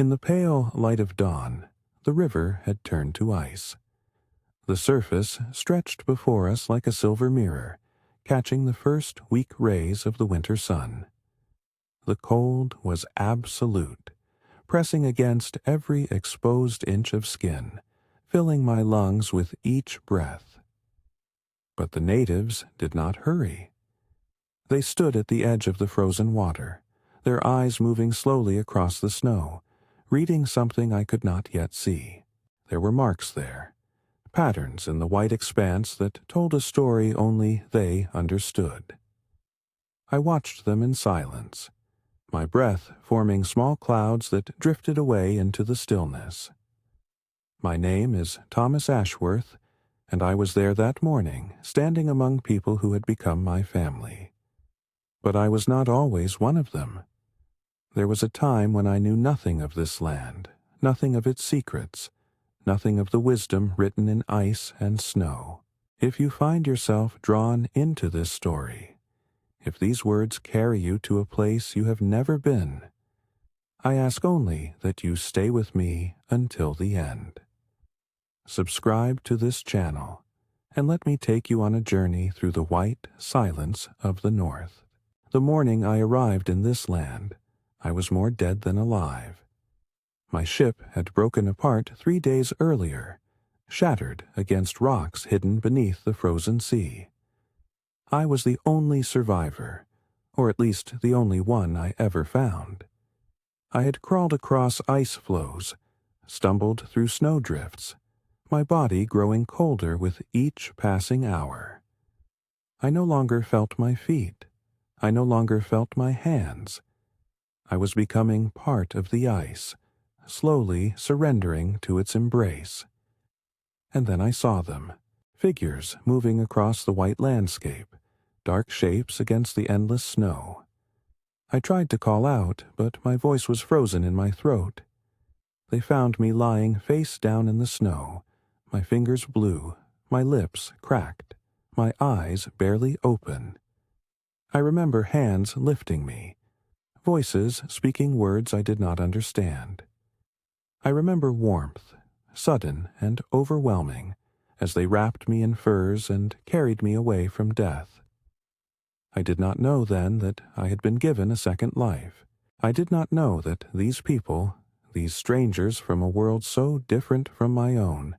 In the pale light of dawn, the river had turned to ice. The surface stretched before us like a silver mirror, catching the first weak rays of the winter sun. The cold was absolute, pressing against every exposed inch of skin, filling my lungs with each breath. But the natives did not hurry. They stood at the edge of the frozen water, their eyes moving slowly across the snow, reading something I could not yet see. There were marks there, patterns in the white expanse that told a story only they understood. I watched them in silence, my breath forming small clouds that drifted away into the stillness. My name is Thomas Ashworth, and I was there that morning, standing among people who had become my family. But I was not always one of them. There was a time when I knew nothing of this land, nothing of its secrets, nothing of the wisdom written in ice and snow. If you find yourself drawn into this story, if these words carry you to a place you have never been, I ask only that you stay with me until the end. Subscribe to this channel, and let me take you on a journey through the white silence of the North. The morning I arrived in this land, I was more dead than alive. My ship had broken apart 3 days earlier, shattered against rocks hidden beneath the frozen sea. I was the only survivor, or at least the only one I ever found. I had crawled across ice floes, stumbled through snowdrifts, my body growing colder with each passing hour. I no longer felt my feet. I no longer felt my hands. I was becoming part of the ice, slowly surrendering to its embrace. And then I saw them, figures moving across the white landscape, dark shapes against the endless snow. I tried to call out, but my voice was frozen in my throat. They found me lying face down in the snow, my fingers blue, my lips cracked, my eyes barely open. I remember hands lifting me, voices speaking words I did not understand. I remember warmth, sudden and overwhelming, as they wrapped me in furs and carried me away from death. I did not know then that I had been given a second life. I did not know that these people, these strangers from a world so different from my own,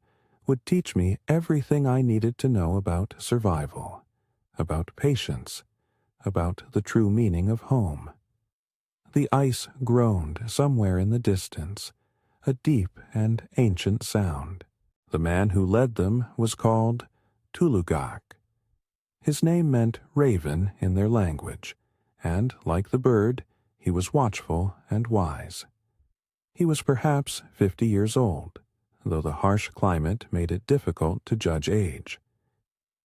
would teach me everything I needed to know about survival, about patience, about the true meaning of home. The ice groaned somewhere in the distance, a deep and ancient sound. The man who led them was called Tulugak. His name meant raven in their language, and, like the bird, he was watchful and wise. He was perhaps 50 years old, though the harsh climate made it difficult to judge age.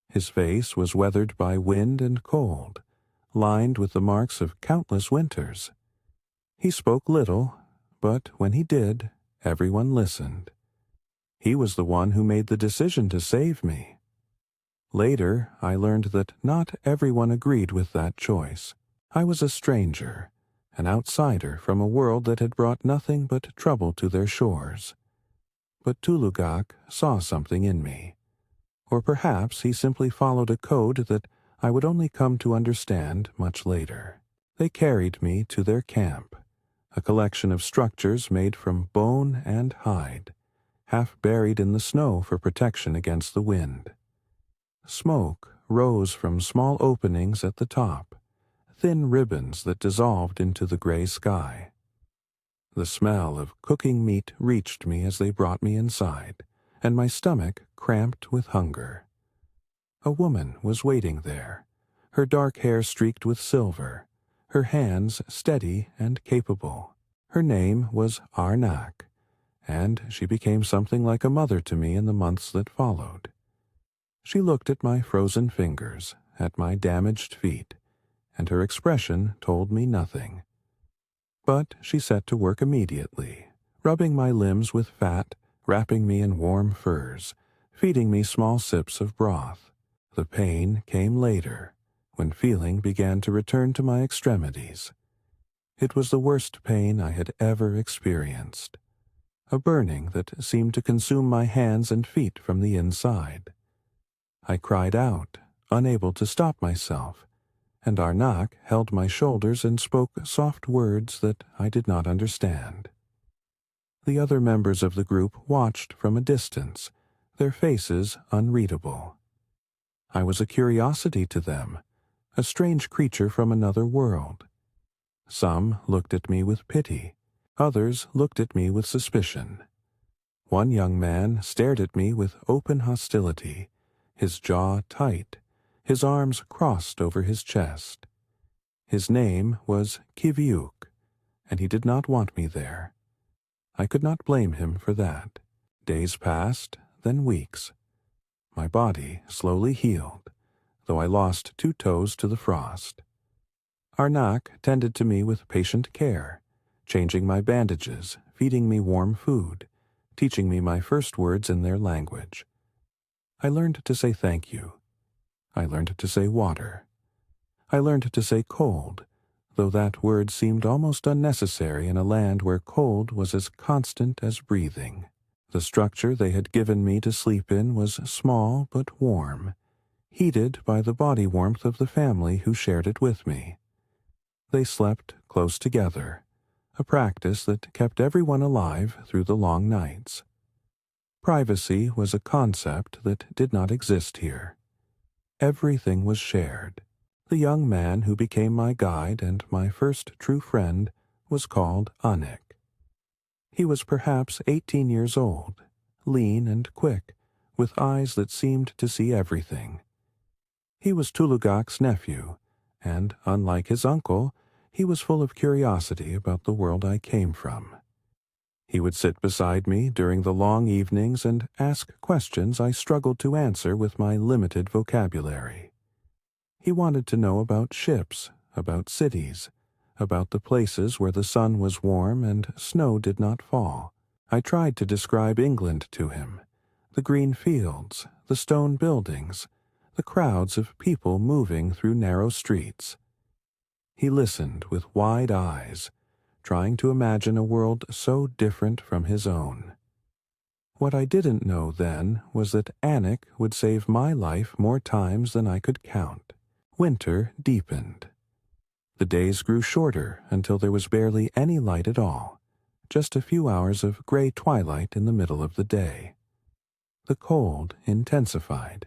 His face was weathered by wind and cold, lined with the marks of countless winters. He spoke little, but when he did, everyone listened. He was the one who made the decision to save me. Later, I learned that not everyone agreed with that choice. I was a stranger, an outsider from a world that had brought nothing but trouble to their shores. But Tulugak saw something in me. Or perhaps he simply followed a code that I would only come to understand much later. They carried me to their camp, a collection of structures made from bone and hide, half buried in the snow for protection against the wind. Smoke rose from small openings at the top, thin ribbons that dissolved into the gray sky. The smell of cooking meat reached me as they brought me inside, and my stomach cramped with hunger. A woman was waiting there, her dark hair streaked with silver, her hands steady and capable. Her name was Arnak, and she became something like a mother to me in the months that followed. She looked at my frozen fingers, at my damaged feet, and her expression told me nothing. But she set to work immediately, rubbing my limbs with fat, wrapping me in warm furs, feeding me small sips of broth. The pain came later, when feeling began to return to my extremities. It was the worst pain I had ever experienced, a burning that seemed to consume my hands and feet from the inside. I cried out, unable to stop myself, and Arnak held my shoulders and spoke soft words that I did not understand. The other members of the group watched from a distance, their faces unreadable. I was a curiosity to them, a strange creature from another world. Some looked at me with pity, others looked at me with suspicion. One young man stared at me with open hostility, his jaw tight, his arms crossed over his chest. His name was Kiviuk, and he did not want me there. I could not blame him for that. Days passed, then weeks. My body slowly healed, though I lost 2 toes to the frost. Arnak tended to me with patient care, changing my bandages, feeding me warm food, teaching me my first words in their language. I learned to say thank you. I learned to say water. I learned to say cold, though that word seemed almost unnecessary in a land where cold was as constant as breathing. The structure they had given me to sleep in was small but warm, heated by the body warmth of the family who shared it with me. They slept close together, a practice that kept everyone alive through the long nights. Privacy was a concept that did not exist here. Everything was shared. The young man who became my guide and my first true friend was called Anik. He was perhaps 18 years old, lean and quick, with eyes that seemed to see everything. He was Tulugak's nephew, and, unlike his uncle, he was full of curiosity about the world I came from. He would sit beside me during the long evenings and ask questions I struggled to answer with my limited vocabulary. He wanted to know about ships, about cities, about the places where the sun was warm and snow did not fall. I tried to describe England to him, the green fields, the stone buildings, the crowds of people moving through narrow streets. He listened with wide eyes, trying to imagine a world so different from his own. What I didn't know then was that Anik would save my life more times than I could count. Winter deepened. The days grew shorter until there was barely any light at all, just a few hours of gray twilight in the middle of the day. The cold intensified,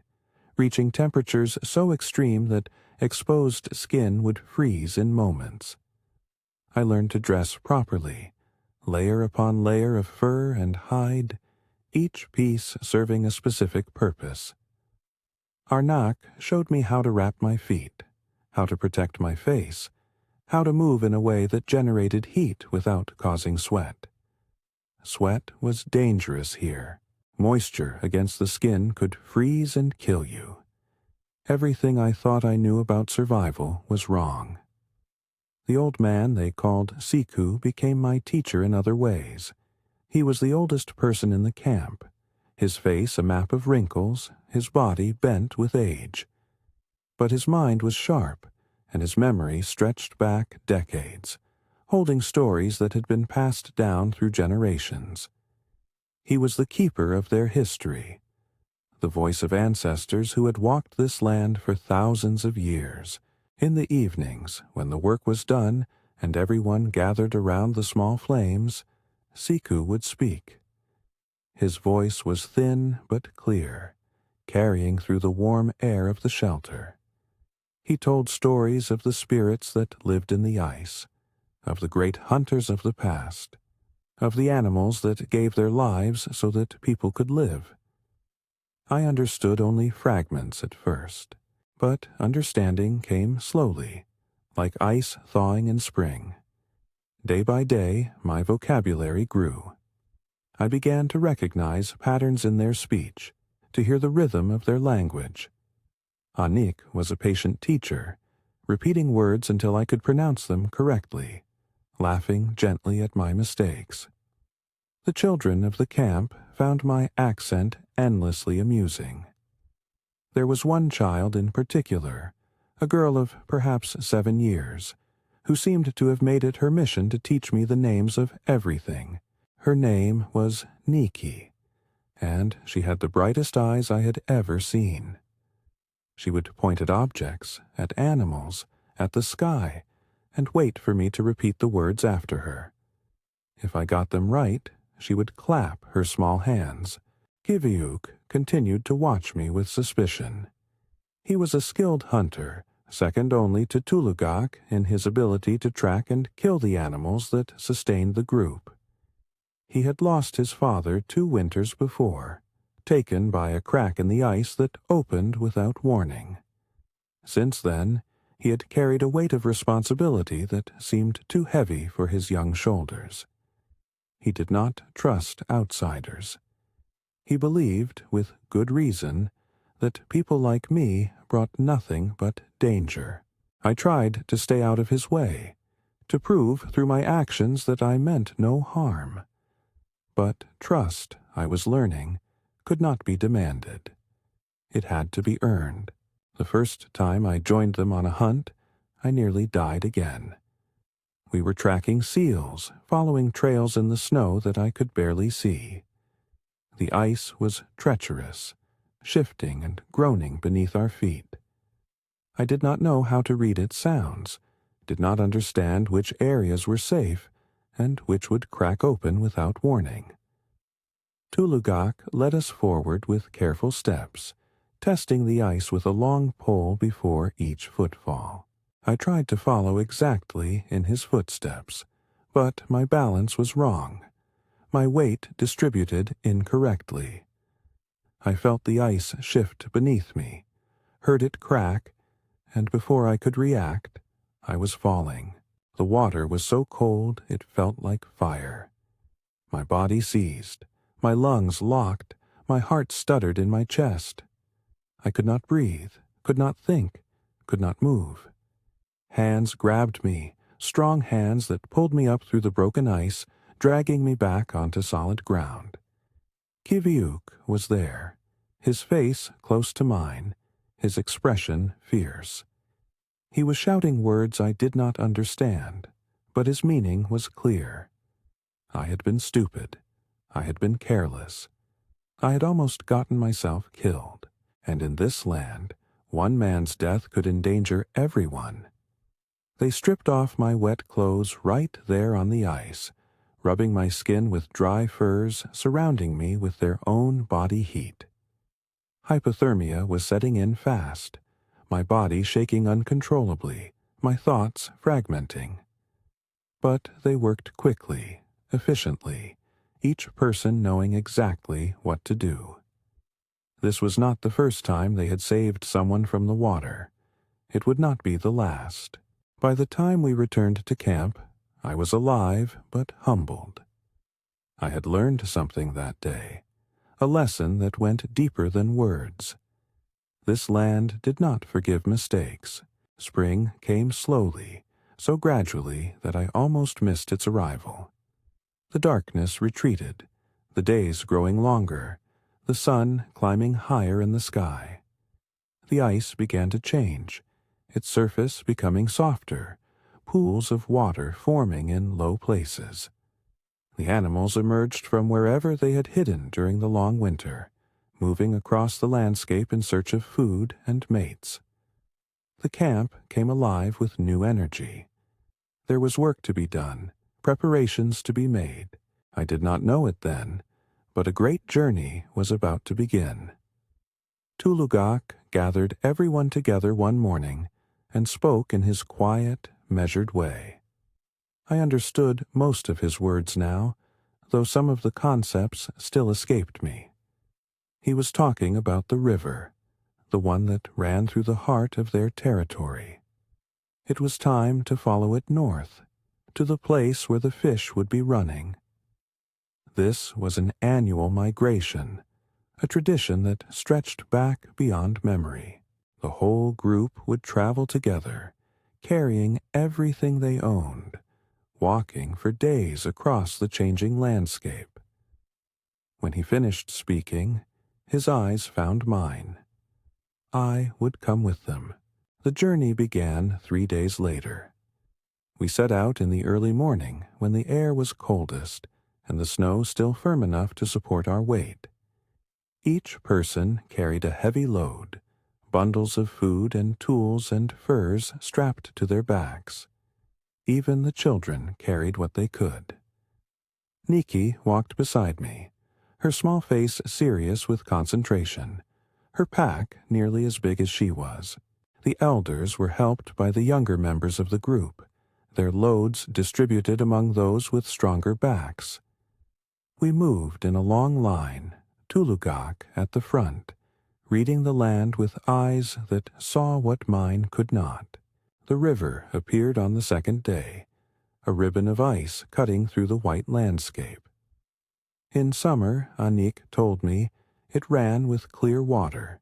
reaching temperatures so extreme that exposed skin would freeze in moments. I learned to dress properly, layer upon layer of fur and hide, each piece serving a specific purpose. Arnak showed me how to wrap my feet, how to protect my face, how to move in a way that generated heat without causing sweat. Sweat was dangerous here. Moisture against the skin could freeze and kill you. Everything I thought I knew about survival was wrong. The old man they called Siku became my teacher in other ways. He was the oldest person in the camp, his face a map of wrinkles, his body bent with age. But his mind was sharp, and his memory stretched back decades, holding stories that had been passed down through generations. He was the keeper of their history, the voice of ancestors who had walked this land for thousands of years. In the evenings, when the work was done and everyone gathered around the small flames, Siku would speak. His voice was thin but clear, carrying through the warm air of the shelter. He told stories of the spirits that lived in the ice, of the great hunters of the past, of the animals that gave their lives so that people could live. I understood only fragments at first, but understanding came slowly, like ice thawing in spring. Day by day, my vocabulary grew. I began to recognize patterns in their speech, to hear the rhythm of their language. Anik was a patient teacher, repeating words until I could pronounce them correctly, laughing gently at my mistakes. The children of the camp found my accent endlessly amusing. There was one child in particular, a girl of perhaps 7 years, who seemed to have made it her mission to teach me the names of everything. Her name was Niki, and she had the brightest eyes I had ever seen. She would point at objects, at animals, at the sky, and wait for me to repeat the words after her. If I got them right, she would clap her small hands. Kiviuk continued to watch me with suspicion. He was a skilled hunter, second only to Tulugak in his ability to track and kill the animals that sustained the group. He had lost his father 2 winters before, taken by a crack in the ice that opened without warning. Since then, he had carried a weight of responsibility that seemed too heavy for his young shoulders. He did not trust outsiders. He believed, with good reason, that people like me brought nothing but danger. I tried to stay out of his way, to prove through my actions that I meant no harm. But trust, I was learning, could not be demanded. It had to be earned. The first time I joined them on a hunt, I nearly died again. We were tracking seals, following trails in the snow that I could barely see. The ice was treacherous, shifting and groaning beneath our feet. I did not know how to read its sounds, did not understand which areas were safe and which would crack open without warning. Tulugak led us forward with careful steps, testing the ice with a long pole before each footfall. I tried to follow exactly in his footsteps, but my balance was wrong. My weight distributed incorrectly. I felt the ice shift beneath me, heard it crack, and before I could react, I was falling. The water was so cold it felt like fire. My body seized, my lungs locked, my heart stuttered in my chest. I could not breathe, could not think, could not move. Hands grabbed me, strong hands that pulled me up through the broken ice, dragging me back onto solid ground. Kiviuk was there, his face close to mine, his expression fierce. He was shouting words I did not understand, but his meaning was clear. I had been stupid. I had been careless. I had almost gotten myself killed, and in this land, one man's death could endanger everyone. They stripped off my wet clothes right there on the ice, rubbing my skin with dry furs surrounding me with their own body heat. Hypothermia was setting in fast, my body shaking uncontrollably, my thoughts fragmenting. But they worked quickly, efficiently, each person knowing exactly what to do. This was not the first time they had saved someone from the water. It would not be the last. By the time we returned to camp, I was alive but humbled. I had learned something that day, a lesson that went deeper than words. This land did not forgive mistakes. Spring came slowly, so gradually that I almost missed its arrival. The darkness retreated, the days growing longer, the sun climbing higher in the sky. The ice began to change, its surface becoming softer, pools of water forming in low places. The animals emerged from wherever they had hidden during the long winter, moving across the landscape in search of food and mates. The camp came alive with new energy. There was work to be done, preparations to be made. I did not know it then, but a great journey was about to begin. Tulugak gathered everyone together one morning and spoke in his quiet, measured way. I understood most of his words now, though some of the concepts still escaped me. He was talking about the river, the one that ran through the heart of their territory. It was time to follow it north, to the place where the fish would be running. This was an annual migration, a tradition that stretched back beyond memory. The whole group would travel together, carrying everything they owned, walking for days across the changing landscape. When he finished speaking, his eyes found mine. I would come with them. The journey began 3 days later. We set out in the early morning when the air was coldest and the snow still firm enough to support our weight. Each person carried a heavy load, bundles of food and tools and furs strapped to their backs. Even the children carried what they could. Nikki walked beside me, her small face serious with concentration, her pack nearly as big as she was. The elders were helped by the younger members of the group, their loads distributed among those with stronger backs. We moved in a long line, Tulugak at the front, reading the land with eyes that saw what mine could not. The river appeared on the second day, a ribbon of ice cutting through the white landscape. In summer, Anik told me, it ran with clear water,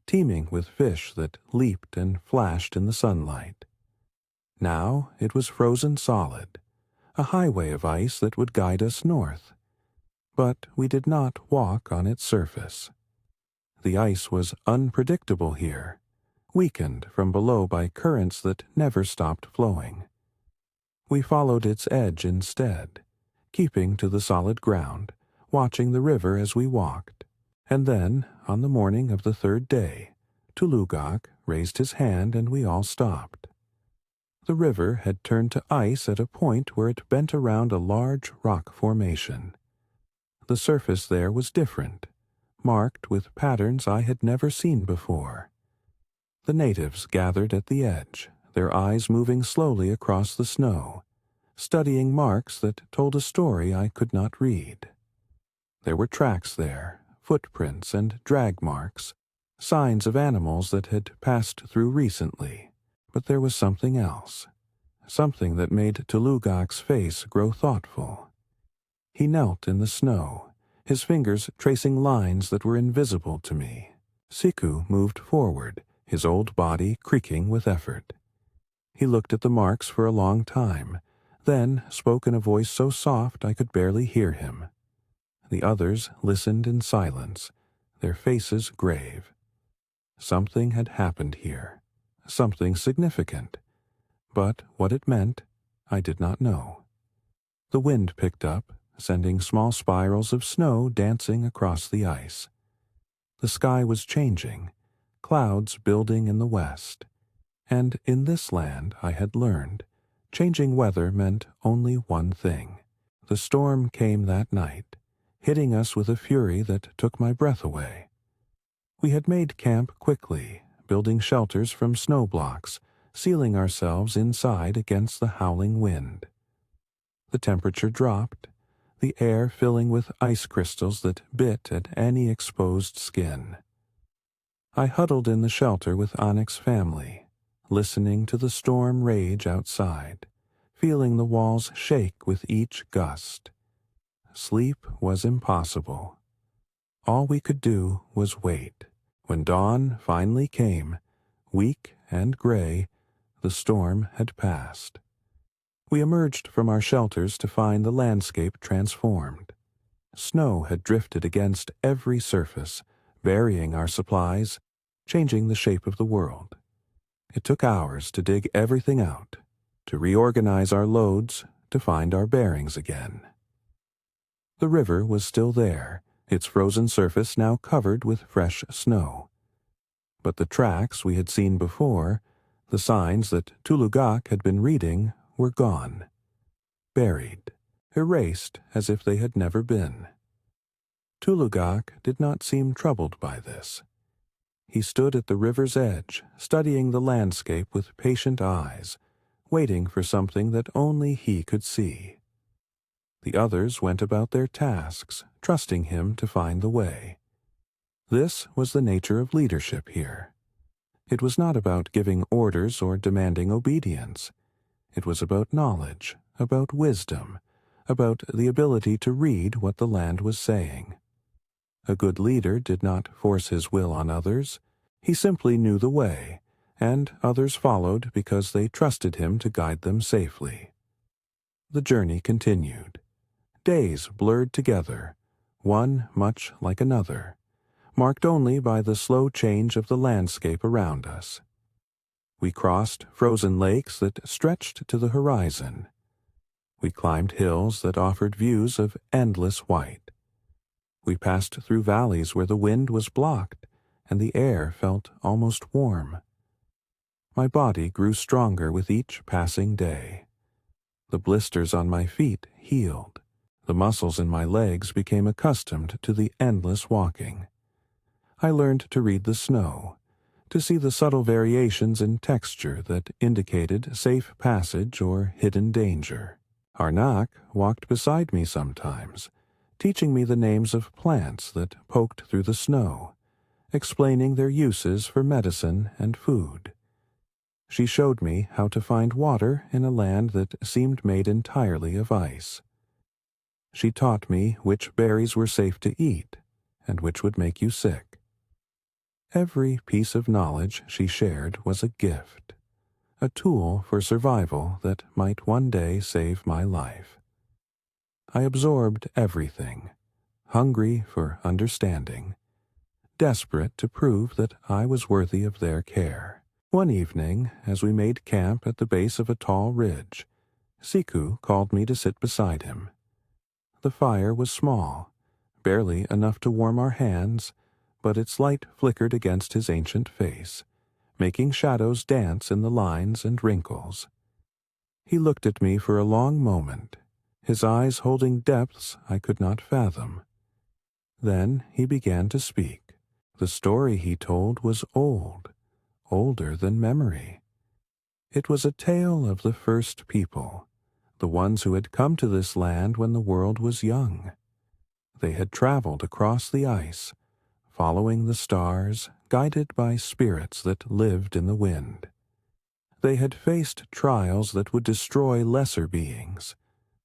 teeming with fish that leaped and flashed in the sunlight. Now it was frozen solid, a highway of ice that would guide us north. But we did not walk on its surface. The ice was unpredictable here, weakened from below by currents that never stopped flowing. We followed its edge instead, keeping to the solid ground, watching the river as we walked. And then, on the morning of the third day, Tulugak raised his hand and we all stopped. The river had turned to ice at a point where it bent around a large rock formation. The surface there was different, marked with patterns I had never seen before. The natives gathered at the edge, their eyes moving slowly across the snow, studying marks that told a story I could not read. There were tracks there, footprints and drag marks, signs of animals that had passed through recently. But there was something else, something that made Tulugak's face grow thoughtful. He knelt in the snow, his fingers tracing lines that were invisible to me. Siku moved forward, his old body creaking with effort. He looked at the marks for a long time, then spoke in a voice so soft I could barely hear him. The others listened in silence, their faces grave. Something had happened here, something significant, but what it meant, I did not know. The wind picked up, sending small spirals of snow dancing across the ice. The sky was changing, clouds building in the west, and in this land, I had learned, changing weather meant only one thing. The storm came that night, hitting us with a fury that took my breath away. We had made camp quickly, building shelters from snow blocks, sealing ourselves inside against the howling wind. The temperature dropped, the air filling with ice crystals that bit at any exposed skin. I huddled in the shelter with Anik's family, listening to the storm rage outside, feeling the walls shake with each gust. Sleep was impossible. All we could do was wait. When dawn finally came, weak and gray, the storm had passed. We emerged from our shelters to find the landscape transformed. Snow had drifted against every surface, burying our supplies, changing the shape of the world. It took hours to dig everything out, to reorganize our loads, to find our bearings again. The river was still there, its frozen surface now covered with fresh snow. But the tracks we had seen before, the signs that Tulugak had been reading, were gone, buried, erased as if they had never been. Tulugak did not seem troubled by this. He stood at the river's edge, studying the landscape with patient eyes, waiting for something that only he could see. The others went about their tasks, trusting him to find the way. This was the nature of leadership here. It was not about giving orders or demanding obedience. It was about knowledge, about wisdom, about the ability to read what the land was saying. A good leader did not force his will on others. He simply knew the way, and others followed because they trusted him to guide them safely. The journey continued. Days blurred together, one much like another, marked only by the slow change of the landscape around us. We crossed frozen lakes that stretched to the horizon. We climbed hills that offered views of endless white. We passed through valleys where the wind was blocked and the air felt almost warm. My body grew stronger with each passing day. The blisters on my feet healed. The muscles in my legs became accustomed to the endless walking. I learned to read the snow, to see the subtle variations in texture that indicated safe passage or hidden danger. Arnak walked beside me sometimes, teaching me the names of plants that poked through the snow, explaining their uses for medicine and food. She showed me how to find water in a land that seemed made entirely of ice. She taught me which berries were safe to eat and which would make you sick. Every piece of knowledge she shared was a gift, a tool for survival that might one day save my life. I absorbed everything, hungry for understanding, desperate to prove that I was worthy of their care. One evening, as we made camp at the base of a tall ridge, Siku called me to sit beside him. The fire was small, barely enough to warm our hands, but its light flickered against his ancient face, making shadows dance in the lines and wrinkles. He looked at me for a long moment, his eyes holding depths I could not fathom. Then he began to speak. The story he told was old, older than memory. It was a tale of the first people, the ones who had come to this land when the world was young. They had traveled across the ice, following the stars, guided by spirits that lived in the wind. They had faced trials that would destroy lesser beings,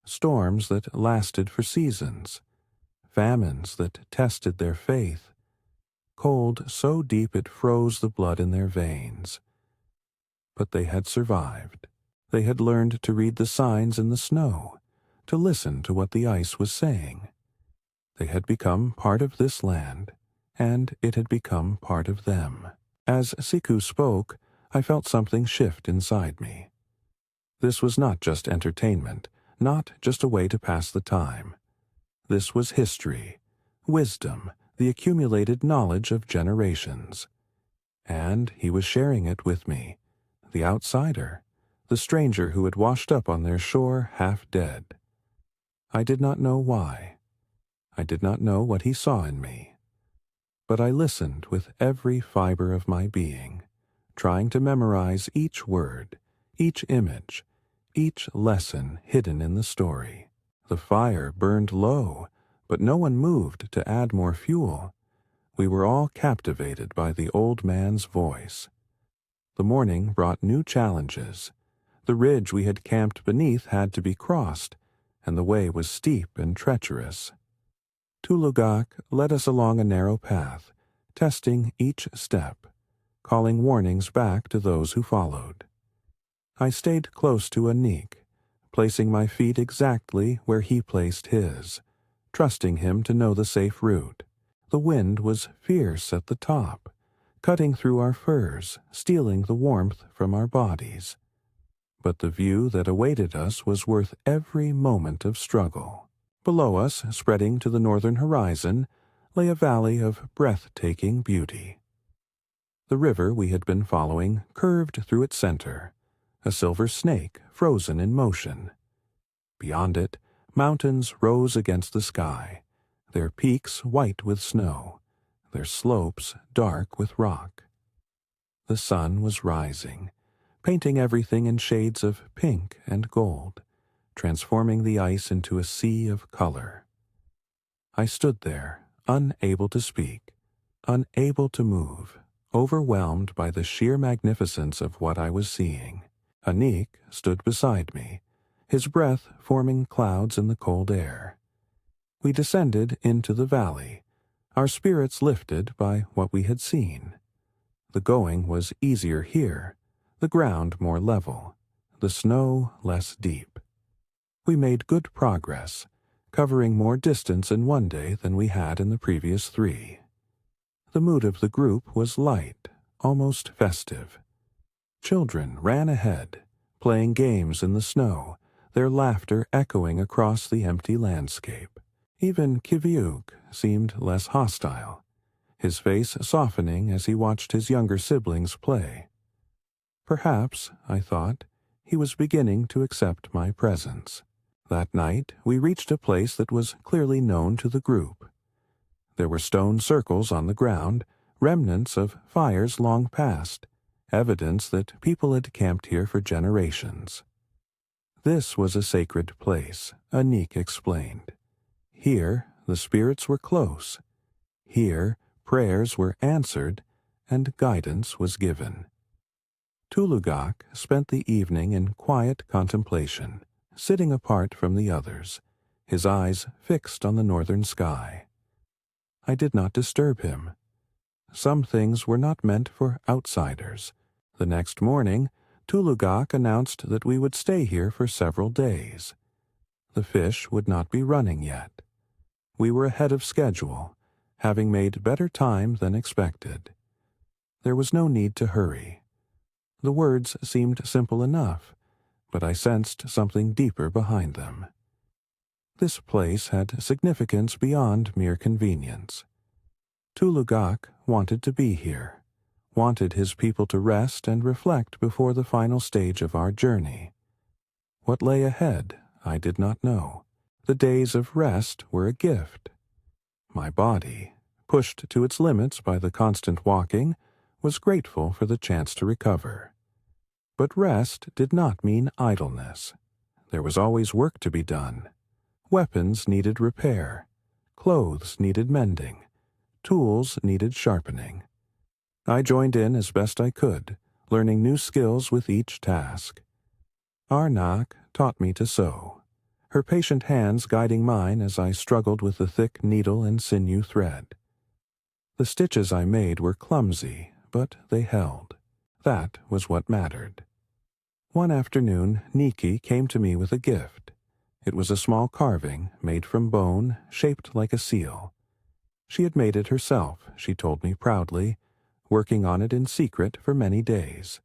storms that lasted for seasons, famines that tested their faith, cold so deep it froze the blood in their veins. But they had survived. They had learned to read the signs in the snow, to listen to what the ice was saying. They had become part of this land, and it had become part of them. As Siku spoke, I felt something shift inside me. This was not just entertainment, not just a way to pass the time. This was history, wisdom, the accumulated knowledge of generations. And he was sharing it with me, the outsider, the stranger who had washed up on their shore half dead. I did not know why. I did not know what he saw in me. But I listened with every fiber of my being, trying to memorize each word, each image, each lesson hidden in the story. The fire burned low, but no one moved to add more fuel. We were all captivated by the old man's voice. The morning brought new challenges. The ridge we had camped beneath had to be crossed, and the way was steep and treacherous. Tulugak led us along a narrow path, testing each step, calling warnings back to those who followed. I stayed close to Anik, placing my feet exactly where he placed his, trusting him to know the safe route. The wind was fierce at the top, cutting through our furs, stealing the warmth from our bodies. But the view that awaited us was worth every moment of struggle. Below us, spreading to the northern horizon, lay a valley of breathtaking beauty. The river we had been following curved through its center, a silver snake frozen in motion. Beyond it, mountains rose against the sky, their peaks white with snow, their slopes dark with rock. The sun was rising, painting everything in shades of pink and gold, transforming the ice into a sea of color. I stood there, unable to speak, unable to move, overwhelmed by the sheer magnificence of what I was seeing. Anik stood beside me, his breath forming clouds in the cold air. We descended into the valley, our spirits lifted by what we had seen. The going was easier here, the ground more level, the snow less deep. We made good progress, covering more distance in one day than we had in the previous 3. The mood of the group was light, almost festive. Children ran ahead, playing games in the snow, their laughter echoing across the empty landscape. Even Kiviuk seemed less hostile, his face softening as he watched his younger siblings play. Perhaps, I thought, he was beginning to accept my presence. That night, we reached a place that was clearly known to the group. There were stone circles on the ground, remnants of fires long past, evidence that people had camped here for generations. This was a sacred place, Anik explained. Here, the spirits were close. Here, prayers were answered, and guidance was given. Tulugak spent the evening in quiet contemplation, sitting apart from the others, his eyes fixed on the northern sky. I did not disturb him. Some things were not meant for outsiders. The next morning, Tulugak announced that we would stay here for several days. The fish would not be running yet. We were ahead of schedule, having made better time than expected. There was no need to hurry. The words seemed simple enough, but I sensed something deeper behind them. This place had significance beyond mere convenience. Tulugak wanted to be here, wanted his people to rest and reflect before the final stage of our journey. What lay ahead, I did not know. The days of rest were a gift. My body, pushed to its limits by the constant walking, was grateful for the chance to recover. But rest did not mean idleness. There was always work to be done. Weapons needed repair. Clothes needed mending. Tools needed sharpening. I joined in as best I could, learning new skills with each task. Arnak taught me to sew, her patient hands guiding mine as I struggled with the thick needle and sinew thread. The stitches I made were clumsy, but they held. That was what mattered. One afternoon, Niki came to me with a gift. It was a small carving made from bone, shaped like a seal. She had made it herself, she told me proudly, working on it in secret for many days.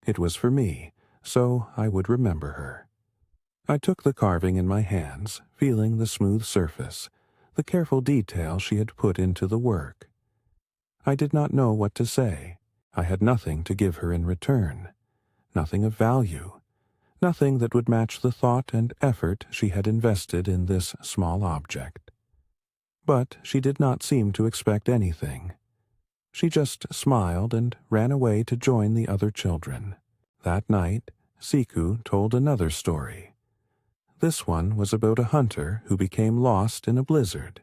It was for me, so I would remember her. I took the carving in my hands, feeling the smooth surface, the careful detail she had put into the work. I did not know what to say. I had nothing to give her in return, nothing of value, nothing that would match the thought and effort she had invested in this small object. But she did not seem to expect anything. She just smiled and ran away to join the other children. That night, Siku told another story. This one was about a hunter who became lost in a blizzard.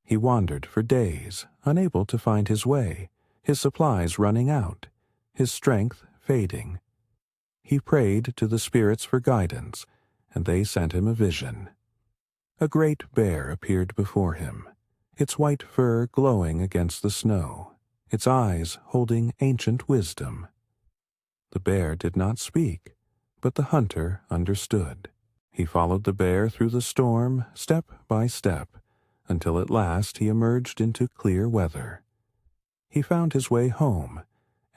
He wandered for days, unable to find his way, his supplies running out, his strength fading. He prayed to the spirits for guidance, and they sent him a vision. A great bear appeared before him, its white fur glowing against the snow, its eyes holding ancient wisdom. The bear did not speak, but the hunter understood. He followed the bear through the storm, step by step, until at last he emerged into clear weather. He found his way home,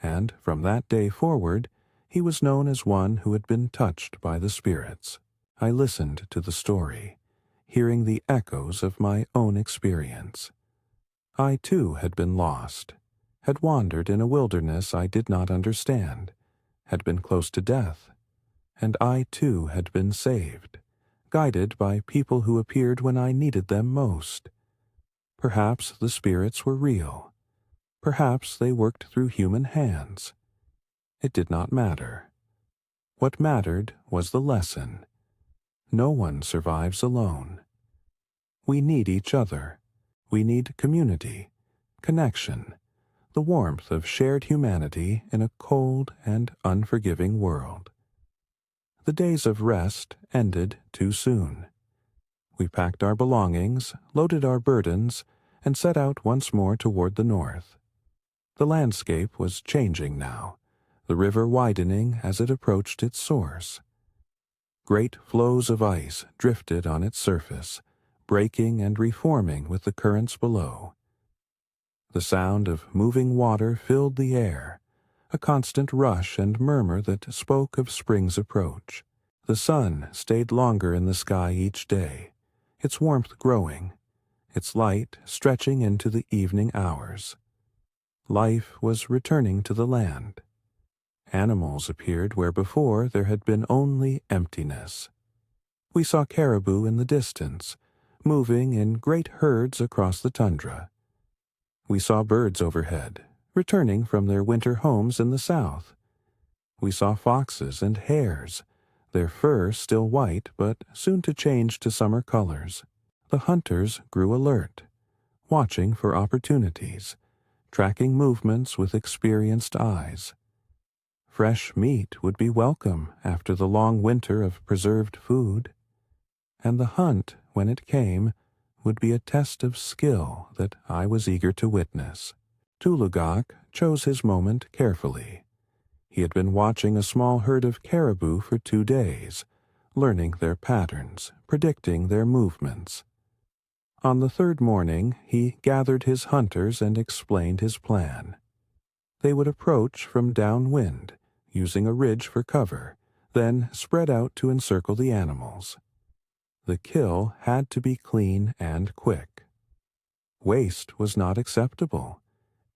and from that day forward, he was known as one who had been touched by the spirits. I listened to the story, hearing the echoes of my own experience. I too had been lost, had wandered in a wilderness I did not understand, had been close to death, and I too had been saved, guided by people who appeared when I needed them most. Perhaps the spirits were real. Perhaps they worked through human hands. It did not matter. What mattered was the lesson. No one survives alone. We need each other. We need community, connection, the warmth of shared humanity in a cold and unforgiving world. The days of rest ended too soon. We packed our belongings, loaded our burdens, and set out once more toward the north. The landscape was changing now, the river widening as it approached its source. Great flows of ice drifted on its surface, breaking and reforming with the currents below. The sound of moving water filled the air, a constant rush and murmur that spoke of spring's approach. The sun stayed longer in the sky each day, its warmth growing, its light stretching into the evening hours. Life was returning to the land. Animals appeared where before there had been only emptiness. We saw caribou in the distance, moving in great herds across the tundra. We saw birds overhead, returning from their winter homes in the south. We saw foxes and hares, their fur still white but soon to change to summer colors. The hunters grew alert, watching for opportunities, tracking movements with experienced eyes. Fresh meat would be welcome after the long winter of preserved food, and the hunt, when it came, would be a test of skill that I was eager to witness. Tulugak chose his moment carefully. He had been watching a small herd of caribou for 2 days, learning their patterns, predicting their movements. On the 3rd morning, he gathered his hunters and explained his plan. They would approach from downwind, using a ridge for cover, then spread out to encircle the animals. The kill had to be clean and quick. Waste was not acceptable.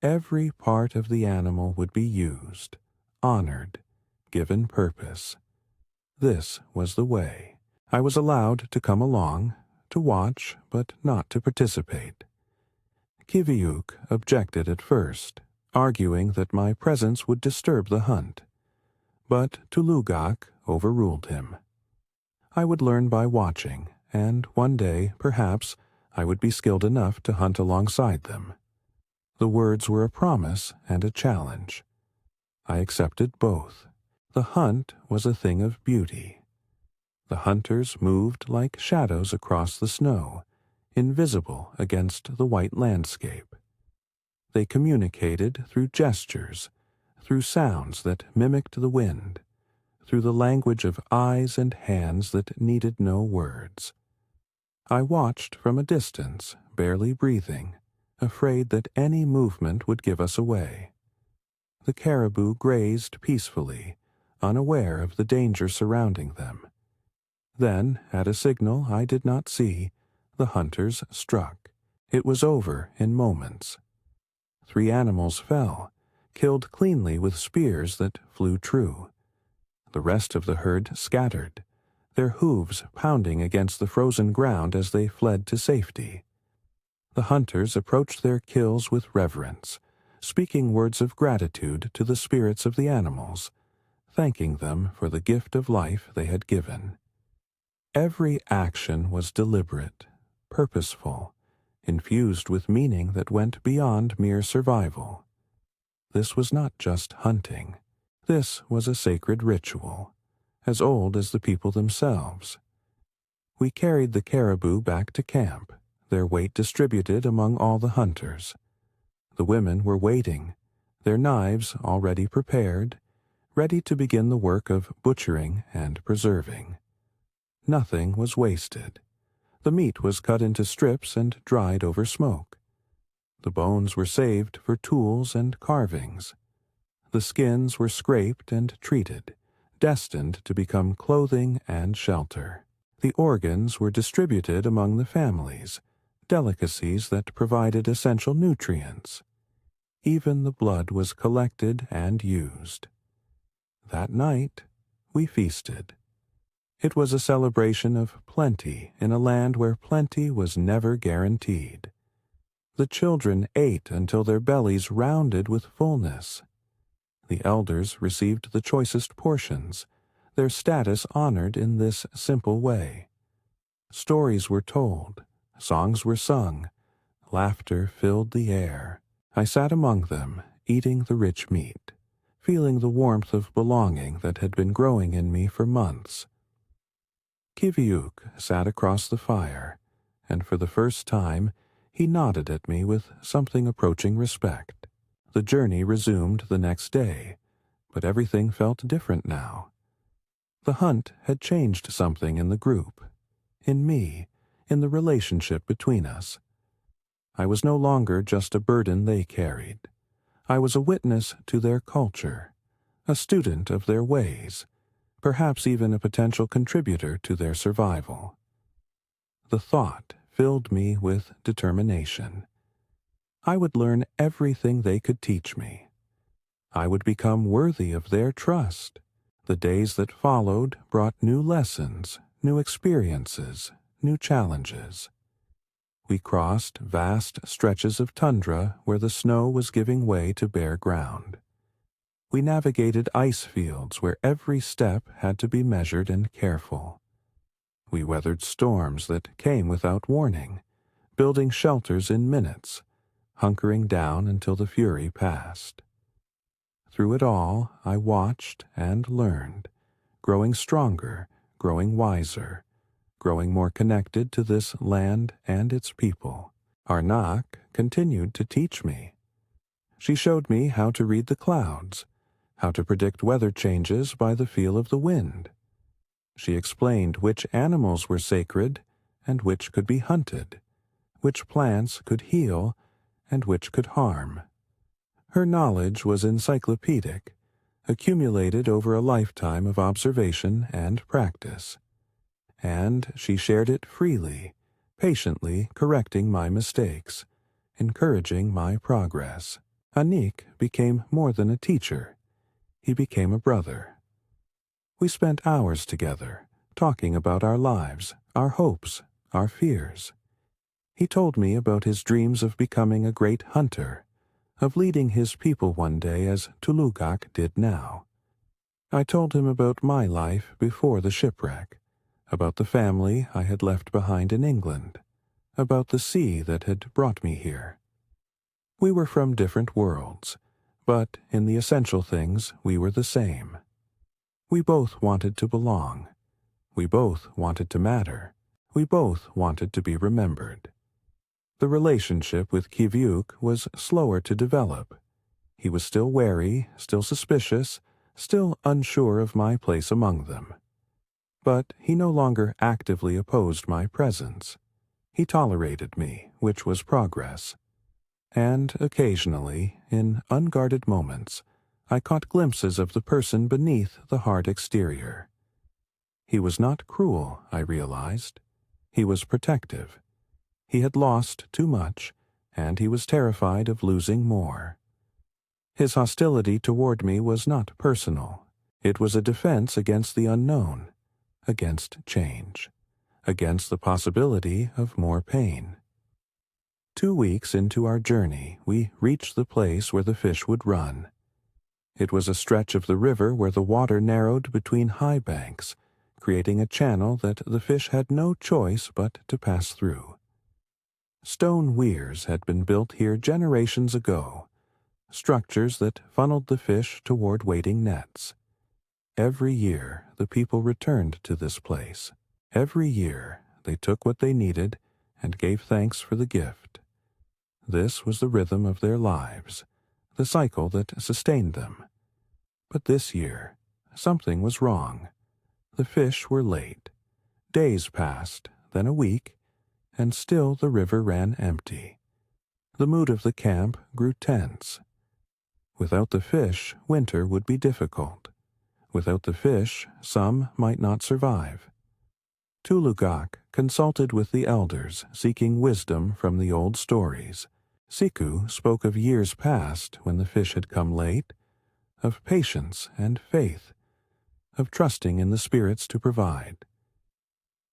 Every part of the animal would be used, honored, given purpose. This was the way. I was allowed to come along, to watch, but not to participate. Kiviuk objected at first, arguing that my presence would disturb the hunt. But Tulugak overruled him. I would learn by watching, and one day, perhaps, I would be skilled enough to hunt alongside them. The words were a promise and a challenge. I accepted both. The hunt was a thing of beauty. The hunters moved like shadows across the snow, invisible against the white landscape. They communicated through gestures, through sounds that mimicked the wind, through the language of eyes and hands that needed no words. I watched from a distance, barely breathing, afraid that any movement would give us away. The caribou grazed peacefully, unaware of the danger surrounding them. Then, at a signal I did not see, the hunters struck. It was over in moments. 3 animals fell, killed cleanly with spears that flew true. The rest of the herd scattered, their hooves pounding against the frozen ground as they fled to safety. The hunters approached their kills with reverence, speaking words of gratitude to the spirits of the animals, thanking them for the gift of life they had given. Every action was deliberate, purposeful, infused with meaning that went beyond mere survival. This was not just hunting. This was a sacred ritual, as old as the people themselves. We carried the caribou back to camp, their weight distributed among all the hunters. The women were waiting, their knives already prepared, ready to begin the work of butchering and preserving. Nothing was wasted. The meat was cut into strips and dried over smoke. The bones were saved for tools and carvings. The skins were scraped and treated, destined to become clothing and shelter. The organs were distributed among the families, delicacies that provided essential nutrients. Even the blood was collected and used. That night, we feasted. It was a celebration of plenty in a land where plenty was never guaranteed. The children ate until their bellies rounded with fullness. The elders received the choicest portions, their status honored in this simple way. Stories were told, songs were sung, laughter filled the air. I sat among them, eating the rich meat, feeling the warmth of belonging that had been growing in me for months. Kiviuk sat across the fire, and for the first time he nodded at me with something approaching respect. The journey resumed the next day, but everything felt different now. The hunt had changed something in the group, in me, in the relationship between us. I was no longer just a burden they carried. I was a witness to their culture, a student of their ways, perhaps even a potential contributor to their survival. The thought filled me with determination. I would learn everything they could teach me. I would become worthy of their trust. The days that followed brought new lessons, new experiences, new challenges. We crossed vast stretches of tundra where the snow was giving way to bare ground. We navigated ice fields where every step had to be measured and careful. We weathered storms that came without warning, building shelters in minutes, hunkering down until the fury passed. Through it all, I watched and learned, growing stronger, growing wiser, growing more connected to this land and its people. Arnak continued to teach me. She showed me how to read the clouds, how to predict weather changes by the feel of the wind. She explained which animals were sacred and which could be hunted, which plants could heal and which could harm. Her knowledge was encyclopedic, accumulated over a lifetime of observation and practice. And she shared it freely, patiently correcting my mistakes, encouraging my progress. Anik became more than a teacher. He became a brother. We spent hours together, talking about our lives, our hopes, our fears. He told me about his dreams of becoming a great hunter, of leading his people one day as Tulugak did now. I told him about my life before the shipwreck, about the family I had left behind in England, about the sea that had brought me here. We were from different worlds, but in the essential things we were the same. We both wanted to belong. We both wanted to matter. We both wanted to be remembered. The relationship with Kivyuk was slower to develop. He was still wary, still suspicious, still unsure of my place among them. But he no longer actively opposed my presence. He tolerated me, which was progress. And occasionally, in unguarded moments, I caught glimpses of the person beneath the hard exterior. He was not cruel, I realized. He was protective. He had lost too much, and he was terrified of losing more. His hostility toward me was not personal. It was a defense against the unknown, against change, against the possibility of more pain. 2 weeks into our journey, we reached the place where the fish would run. It was a stretch of the river where the water narrowed between high banks, creating a channel that the fish had no choice but to pass through. Stone weirs had been built here generations ago, structures that funneled the fish toward waiting nets. Every year the people returned to this place. Every year they took what they needed and gave thanks for the gift. This was the rhythm of their lives, the cycle that sustained them. But this year, something was wrong. The fish were late. Days passed, then a week, and still the river ran empty. The mood of the camp grew tense. Without the fish, winter would be difficult. Without the fish, some might not survive. Tulugak consulted with the elders, seeking wisdom from the old stories. Siku spoke of years past when the fish had come late, of patience and faith, of trusting in the spirits to provide.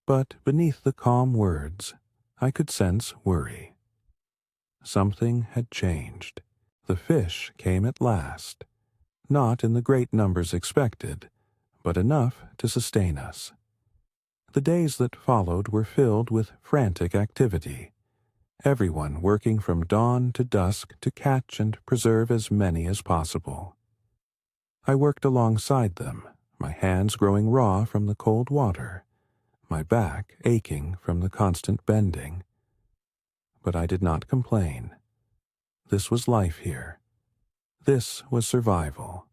But beneath the calm words, I could sense worry. Something had changed. The fish came at last, not in the great numbers expected, but enough to sustain us. The days that followed were filled with frantic activity, everyone working from dawn to dusk to catch and preserve as many as possible. I worked alongside them, my hands growing raw from the cold water, my back aching from the constant bending. But I did not complain. This was life here. This was survival.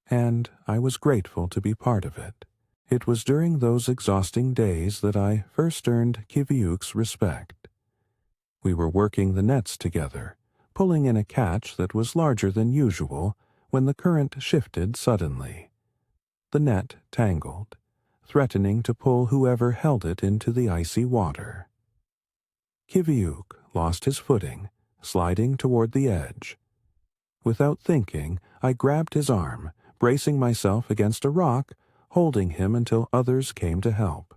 And I was grateful to be part of it. It was during those exhausting days that I first earned Kivyuk's respect. We were working the nets together, pulling in a catch that was larger than usual when the current shifted suddenly. The net tangled, threatening to pull whoever held it into the icy water. Kiviuk lost his footing, sliding toward the edge. Without thinking, I grabbed his arm, bracing myself against a rock, holding him until others came to help.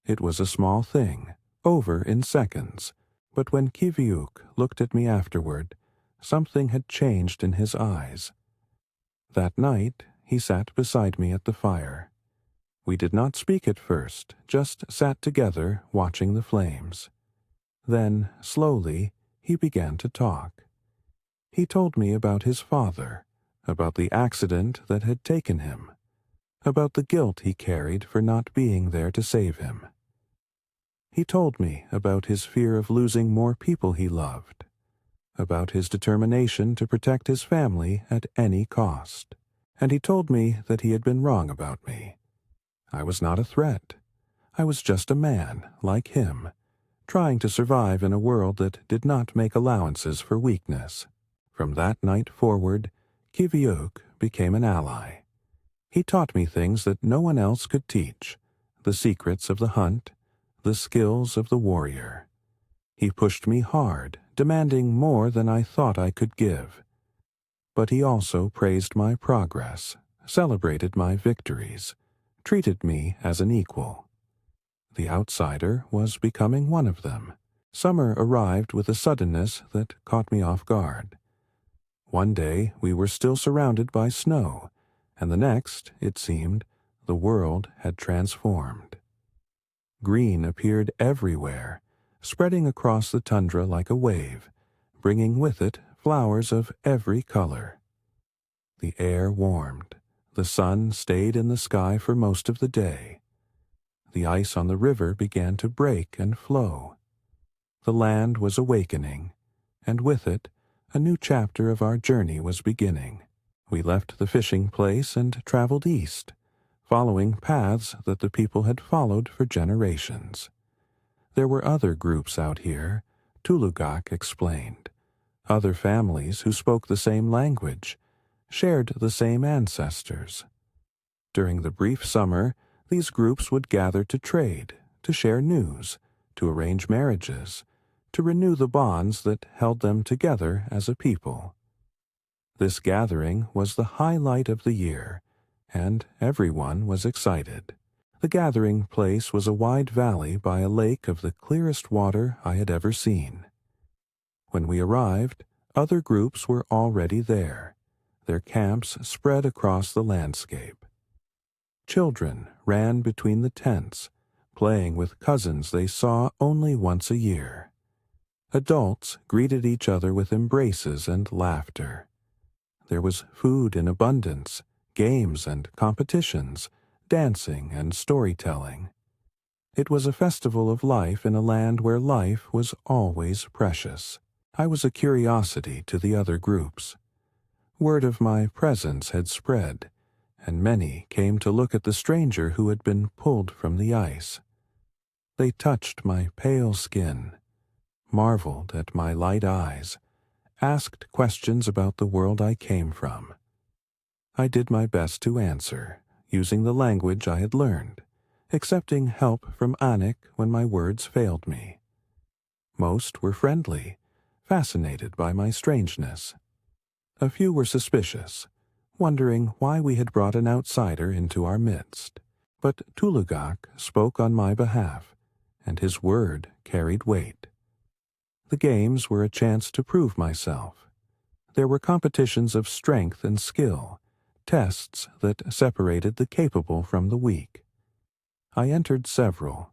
It was a small thing, over in seconds, but when Kiviuk looked at me afterward, something had changed in his eyes. That night, he sat beside me at the fire. We did not speak at first, just sat together watching the flames. Then, slowly, he began to talk. He told me about his father, about the accident that had taken him, about the guilt he carried for not being there to save him. He told me about his fear of losing more people he loved, about his determination to protect his family at any cost, and he told me that he had been wrong about me. I was not a threat. I was just a man, like him, trying to survive in a world that did not make allowances for weakness. From that night forward, Kiviuk became an ally. He taught me things that no one else could teach, the secrets of the hunt, the skills of the warrior. He pushed me hard, demanding more than I thought I could give. But he also praised my progress, celebrated my victories, treated me as an equal. The outsider was becoming one of them. Summer arrived with a suddenness that caught me off guard. One day we were still surrounded by snow, and the next, it seemed, the world had transformed. Green appeared everywhere, spreading across the tundra like a wave, bringing with it flowers of every color. The air warmed. The sun stayed in the sky for most of the day. The ice on the river began to break and flow. The land was awakening, and with it, a new chapter of our journey was beginning. We left the fishing place and traveled east, following paths that the people had followed for generations. There were other groups out here, Tulugak explained, other families who spoke the same language, shared the same ancestors. During the brief summer, these groups would gather to trade, to share news, to arrange marriages, to renew the bonds that held them together as a people. This gathering was the highlight of the year, and everyone was excited. The gathering place was a wide valley by a lake of the clearest water I had ever seen. When we arrived, other groups were already there, their camps spread across the landscape. Children ran between the tents, playing with cousins they saw only once a year. Adults greeted each other with embraces and laughter. There was food in abundance, games and competitions, dancing and storytelling. It was a festival of life in a land where life was always precious. I was a curiosity to the other groups. Word of my presence had spread, and many came to look at the stranger who had been pulled from the ice. They touched my pale skin, marveled at my light eyes, asked questions about the world I came from. I did my best to answer, using the language I had learned, accepting help from Anik when my words failed me. Most were friendly, fascinated by my strangeness. A few were suspicious, wondering why we had brought an outsider into our midst. But Tulugak spoke on my behalf, and his word carried weight. The games were a chance to prove myself. There were competitions of strength and skill, tests that separated the capable from the weak. I entered several,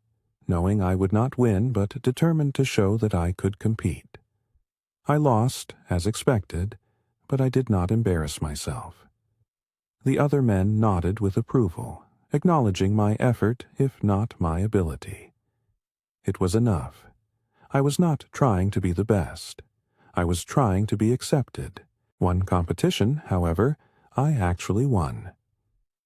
knowing I would not win but determined to show that I could compete. I lost, as expected, but I did not embarrass myself. The other men nodded with approval, acknowledging my effort if not my ability. It was enough. I was not trying to be the best. I was trying to be accepted. One competition, however, I actually won.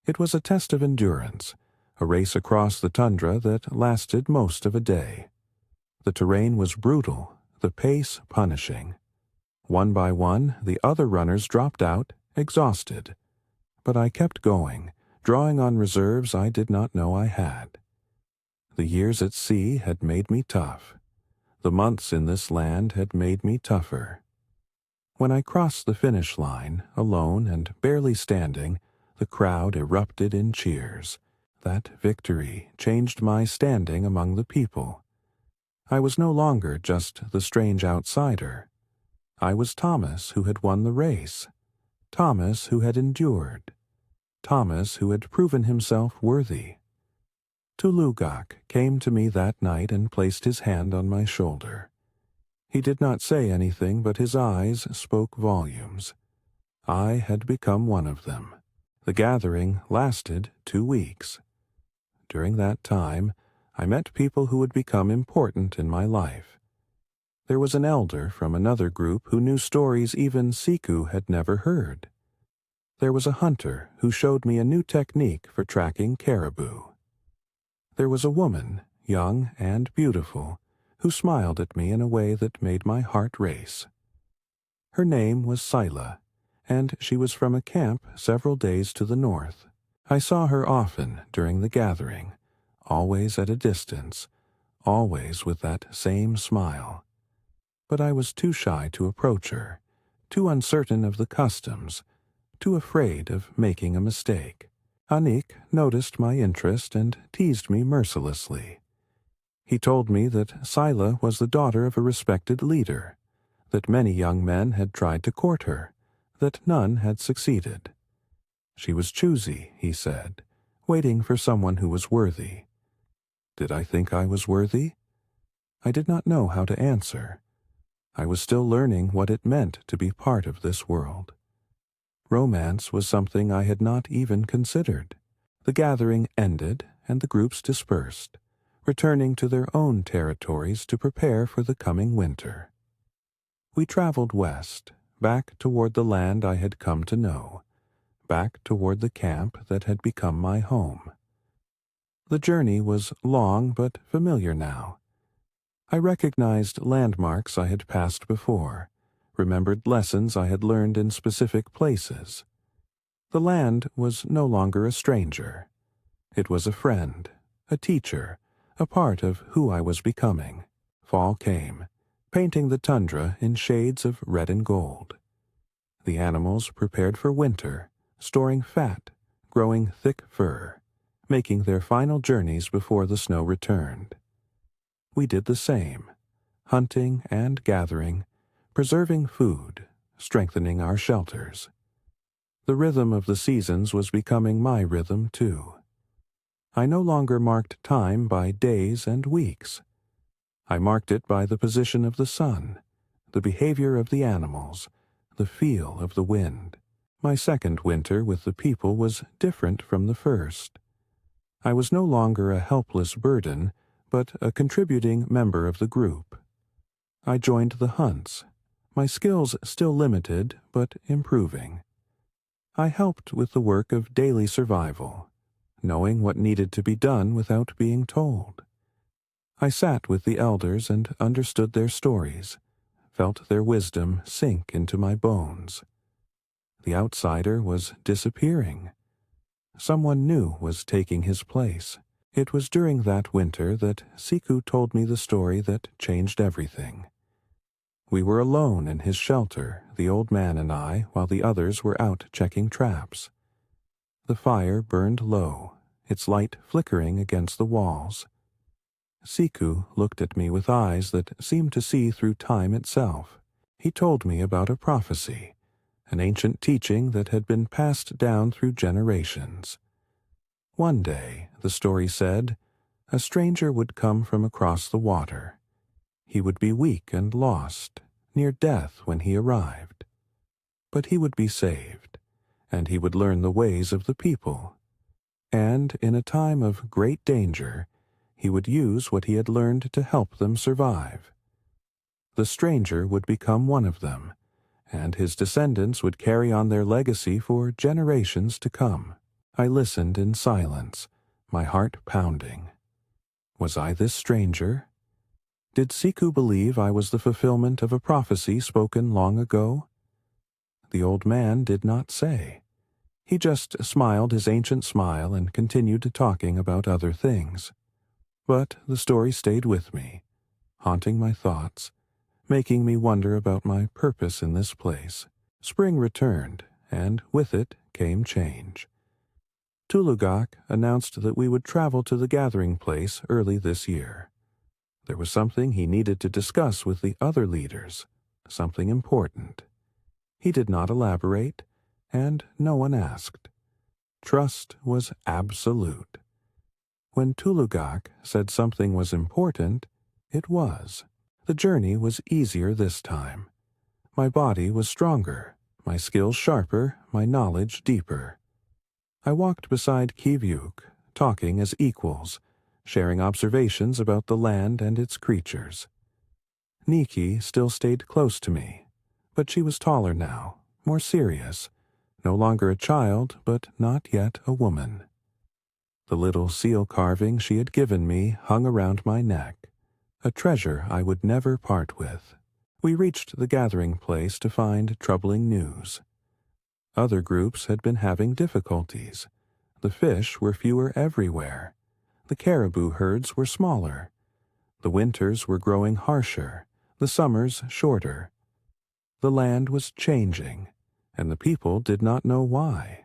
It was a test of endurance, a race across the tundra that lasted most of a day. The terrain was brutal, the pace punishing. One by one, the other runners dropped out, exhausted. But I kept going, drawing on reserves I did not know I had. The years at sea had made me tough. The months in this land had made me tougher. When I crossed the finish line, alone and barely standing, the crowd erupted in cheers. That victory changed my standing among the people. I was no longer just the strange outsider. I was Thomas who had won the race, Thomas who had endured, Thomas who had proven himself worthy. Tulugak came to me that night and placed his hand on my shoulder. He did not say anything, but his eyes spoke volumes. I had become one of them. The gathering lasted 2 weeks. During that time, I met people who would become important in my life. There was an elder from another group who knew stories even Siku had never heard. There was a hunter who showed me a new technique for tracking caribou. There was a woman, young and beautiful, who smiled at me in a way that made my heart race. Her name was Sila, and she was from a camp several days to the north. I saw her often during the gathering, always at a distance, always with that same smile. But I was too shy to approach her, too uncertain of the customs, too afraid of making a mistake. Anik noticed my interest and teased me mercilessly. He told me that Sila was the daughter of a respected leader, that many young men had tried to court her, that none had succeeded. She was choosy, he said, waiting for someone who was worthy. Did I think I was worthy? I did not know how to answer. I was still learning what it meant to be part of this world. Romance was something I had not even considered. The gathering ended and the groups dispersed, returning to their own territories to prepare for the coming winter. We traveled west, back toward the land I had come to know, back toward the camp that had become my home. The journey was long but familiar now. I recognized landmarks I had passed before, remembered lessons I had learned in specific places. The land was no longer a stranger. It was a friend, a teacher, a part of who I was becoming. Fall came, painting the tundra in shades of red and gold. The animals prepared for winter, storing fat, growing thick fur, making their final journeys before the snow returned. We did the same, hunting and gathering, preserving food, strengthening our shelters. The rhythm of the seasons was becoming my rhythm too. I no longer marked time by days and weeks. I marked it by the position of the sun, the behavior of the animals, the feel of the wind. My second winter with the people was different from the first. I was no longer a helpless burden, but a contributing member of the group. I joined the hunts, my skills still limited but improving. I helped with the work of daily survival, knowing what needed to be done without being told. I sat with the elders and understood their stories, felt their wisdom sink into my bones. The outsider was disappearing. Someone new was taking his place. It was during that winter that Siku told me the story that changed everything. We were alone in his shelter, the old man and I, while the others were out checking traps. The fire burned low, its light flickering against the walls. Siku looked at me with eyes that seemed to see through time itself. He told me about a prophecy, an ancient teaching that had been passed down through generations. One day, the story said, a stranger would come from across the water. He would be weak and lost, near death when he arrived. But he would be saved, and he would learn the ways of the people. And in a time of great danger, he would use what he had learned to help them survive. The stranger would become one of them, and his descendants would carry on their legacy for generations to come. I listened in silence, my heart pounding. Was I this stranger? Did Siku believe I was the fulfillment of a prophecy spoken long ago? The old man did not say. He just smiled his ancient smile and continued talking about other things. But the story stayed with me, haunting my thoughts, making me wonder about my purpose in this place. Spring returned, and with it came change. Tulugak announced that we would travel to the gathering place early this year. There was something he needed to discuss with the other leaders, something important. He did not elaborate, and no one asked. Trust was absolute. When Tulugak said something was important, it was. The journey was easier this time. My body was stronger, my skills sharper, my knowledge deeper. I walked beside Kivyuk, talking as equals, sharing observations about the land and its creatures. Niki still stayed close to me, but she was taller now, more serious, no longer a child, but not yet a woman. The little seal carving she had given me hung around my neck, a treasure I would never part with. We reached the gathering place to find troubling news. Other groups had been having difficulties. The fish were fewer everywhere. The caribou herds were smaller. The winters were growing harsher, the summers shorter. The land was changing, and the people did not know why.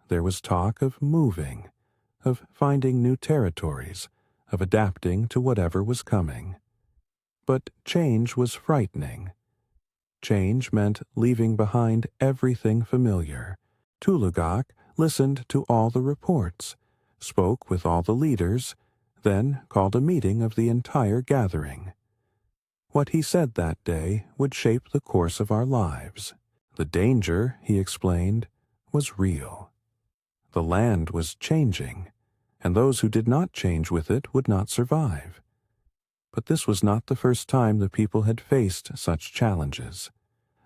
There was talk of moving, of finding new territories, of adapting to whatever was coming. But change was frightening. Change meant leaving behind everything familiar. Tulugak listened to all the reports, spoke with all the leaders, then called a meeting of the entire gathering. What he said that day would shape the course of our lives. The danger, he explained, was real. The land was changing, and those who did not change with it would not survive. But this was not the first time the people had faced such challenges.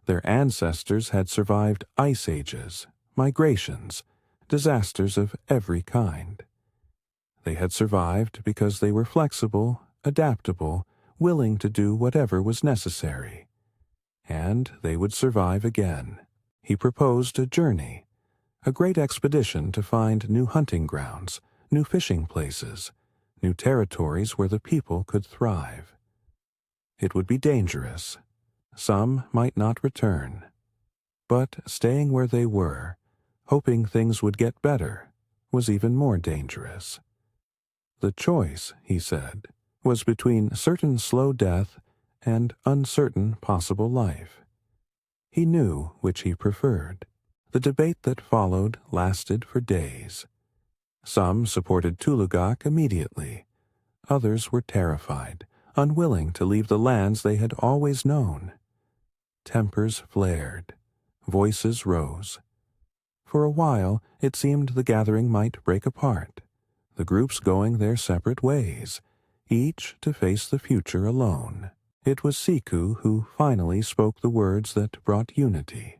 Their ancestors had survived ice ages, migrations, disasters of every kind. They had survived because they were flexible, adaptable, willing to do whatever was necessary. And they would survive again. He proposed a journey, a great expedition to find new hunting grounds, new fishing places, new territories where the people could thrive. It would be dangerous. Some might not return. But staying where they were, hoping things would get better, was even more dangerous. The choice, he said, was between certain slow death and uncertain possible life. He knew which he preferred. The debate that followed lasted for days. Some supported Tulugak immediately. Others were terrified, unwilling to leave the lands they had always known. Tempers flared. Voices rose. For a while, it seemed the gathering might break apart, the groups going their separate ways, each to face the future alone. It was Siku who finally spoke the words that brought unity.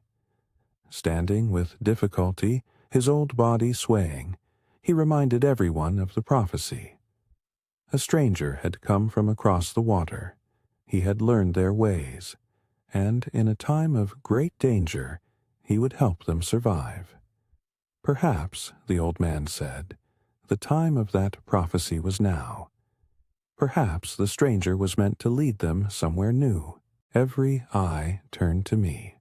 Standing with difficulty, his old body swaying, he reminded everyone of the prophecy. A stranger had come from across the water. He had learned their ways, and in a time of great danger, he would help them survive. Perhaps, the old man said, the time of that prophecy was now. Perhaps the stranger was meant to lead them somewhere new. Every eye turned to me.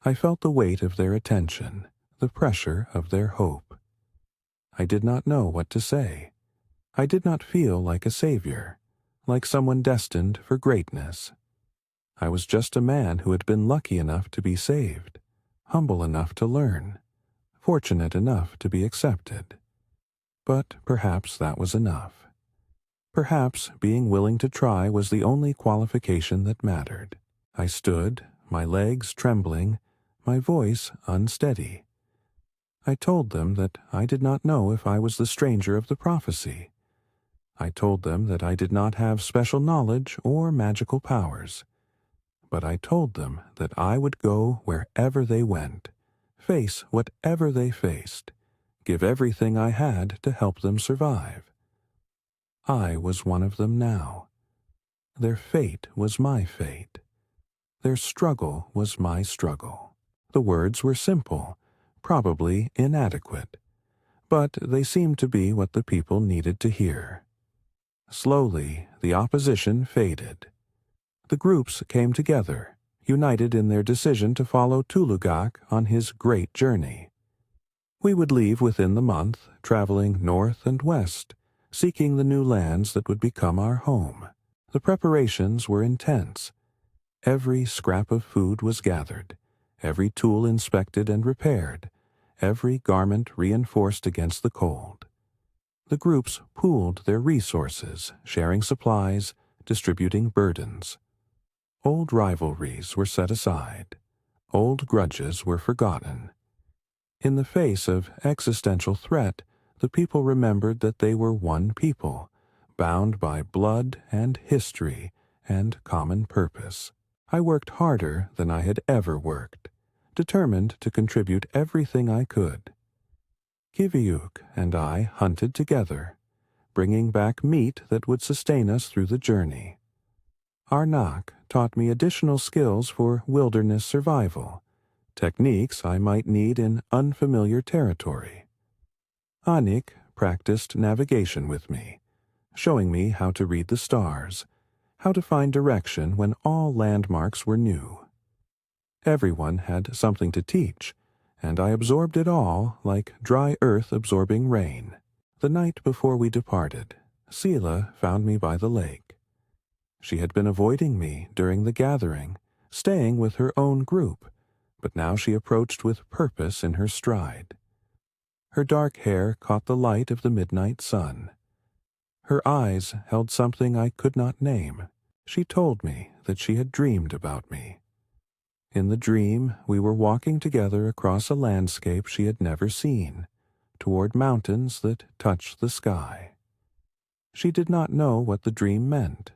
I felt the weight of their attention, the pressure of their hope. I did not know what to say. I did not feel like a savior, like someone destined for greatness. I was just a man who had been lucky enough to be saved, humble enough to learn, fortunate enough to be accepted. But perhaps that was enough. Perhaps being willing to try was the only qualification that mattered. I stood, my legs trembling, my voice unsteady. I told them that I did not know if I was the stranger of the prophecy. I told them that I did not have special knowledge or magical powers. But I told them that I would go wherever they went, face whatever they faced, give everything I had to help them survive. I was one of them now. Their fate was my fate. Their struggle was my struggle. The words were simple, probably inadequate, but they seemed to be what the people needed to hear. Slowly, the opposition faded. The groups came together, united in their decision to follow Tulugak on his great journey. We would leave within the month, traveling north and west, seeking the new lands that would become our home. The preparations were intense. Every scrap of food was gathered, every tool inspected and repaired, every garment reinforced against the cold. The groups pooled their resources, sharing supplies, distributing burdens. Old rivalries were set aside. Old grudges were forgotten. In the face of existential threat, the people remembered that they were one people, bound by blood and history and common purpose. I worked harder than I had ever worked, determined to contribute everything I could. Kiviuk and I hunted together, bringing back meat that would sustain us through the journey. Arnak taught me additional skills for wilderness survival, techniques I might need in unfamiliar territory. Anik practiced navigation with me, showing me how to read the stars, how to find direction when all landmarks were new. Everyone had something to teach, and I absorbed it all like dry earth absorbing rain. The night before we departed, Sela found me by the lake. She had been avoiding me during the gathering, staying with her own group, but now she approached with purpose in her stride. Her dark hair caught the light of the midnight sun. Her eyes held something I could not name. She told me that she had dreamed about me. In the dream, we were walking together across a landscape she had never seen, toward mountains that touched the sky. She did not know what the dream meant,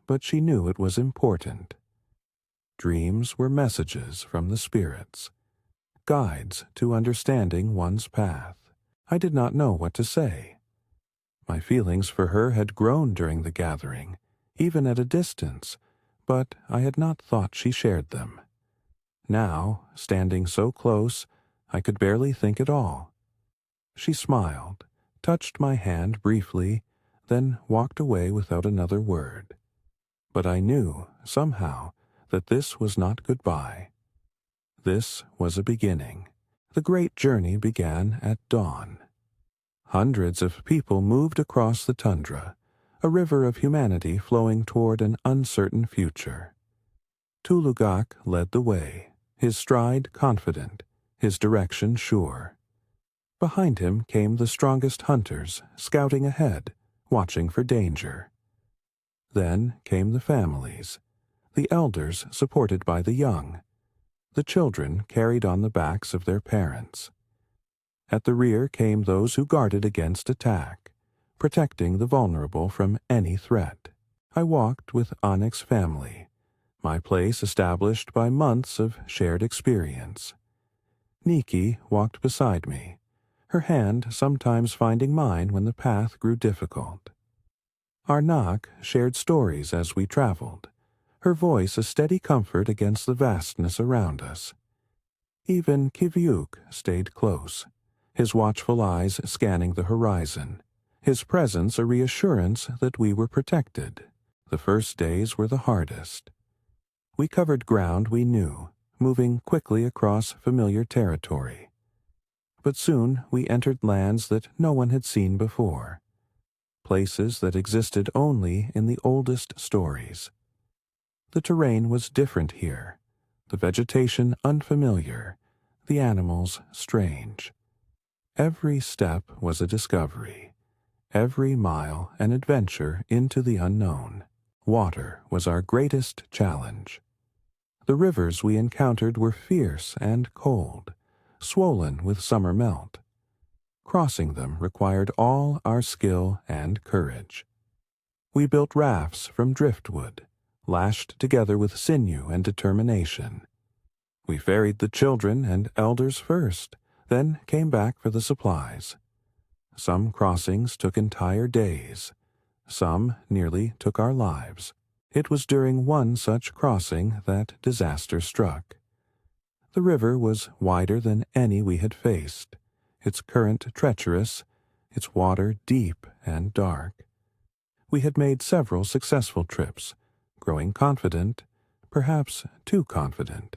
but she knew it was important. Dreams were messages from the spirits, guides to understanding one's path. I did not know what to say. My feelings for her had grown during the gathering, even at a distance, but I had not thought she shared them. Now, standing so close, I could barely think at all. She smiled, touched my hand briefly, then walked away without another word. But I knew, somehow, that this was not goodbye. This was a beginning. The great journey began at dawn. Hundreds of people moved across the tundra, a river of humanity flowing toward an uncertain future. Tulugak led the way, his stride confident, his direction sure. Behind him came the strongest hunters, scouting ahead, watching for danger. Then came the families, the elders supported by the young, the children carried on the backs of their parents. At the rear came those who guarded against attack, protecting the vulnerable from any threat. I walked with Anik's family, my place established by months of shared experience. Niki walked beside me, her hand sometimes finding mine when the path grew difficult. Arnak shared stories as we traveled, her voice a steady comfort against the vastness around us. Even Kiviuk stayed close, his watchful eyes scanning the horizon, his presence a reassurance that we were protected. The first days were the hardest. We covered ground we knew, moving quickly across familiar territory. But soon we entered lands that no one had seen before, places that existed only in the oldest stories. The terrain was different here, the vegetation unfamiliar, the animals strange. Every step was a discovery, every mile an adventure into the unknown. Water was our greatest challenge. The rivers we encountered were fierce and cold, swollen with summer melt. Crossing them required all our skill and courage. We built rafts from driftwood, lashed together with sinew and determination. We ferried the children and elders first, then came back for the supplies. Some crossings took entire days. Some nearly took our lives. It was during one such crossing that disaster struck. The river was wider than any we had faced, its current treacherous, its water deep and dark. We had made several successful trips, growing confident, perhaps too confident.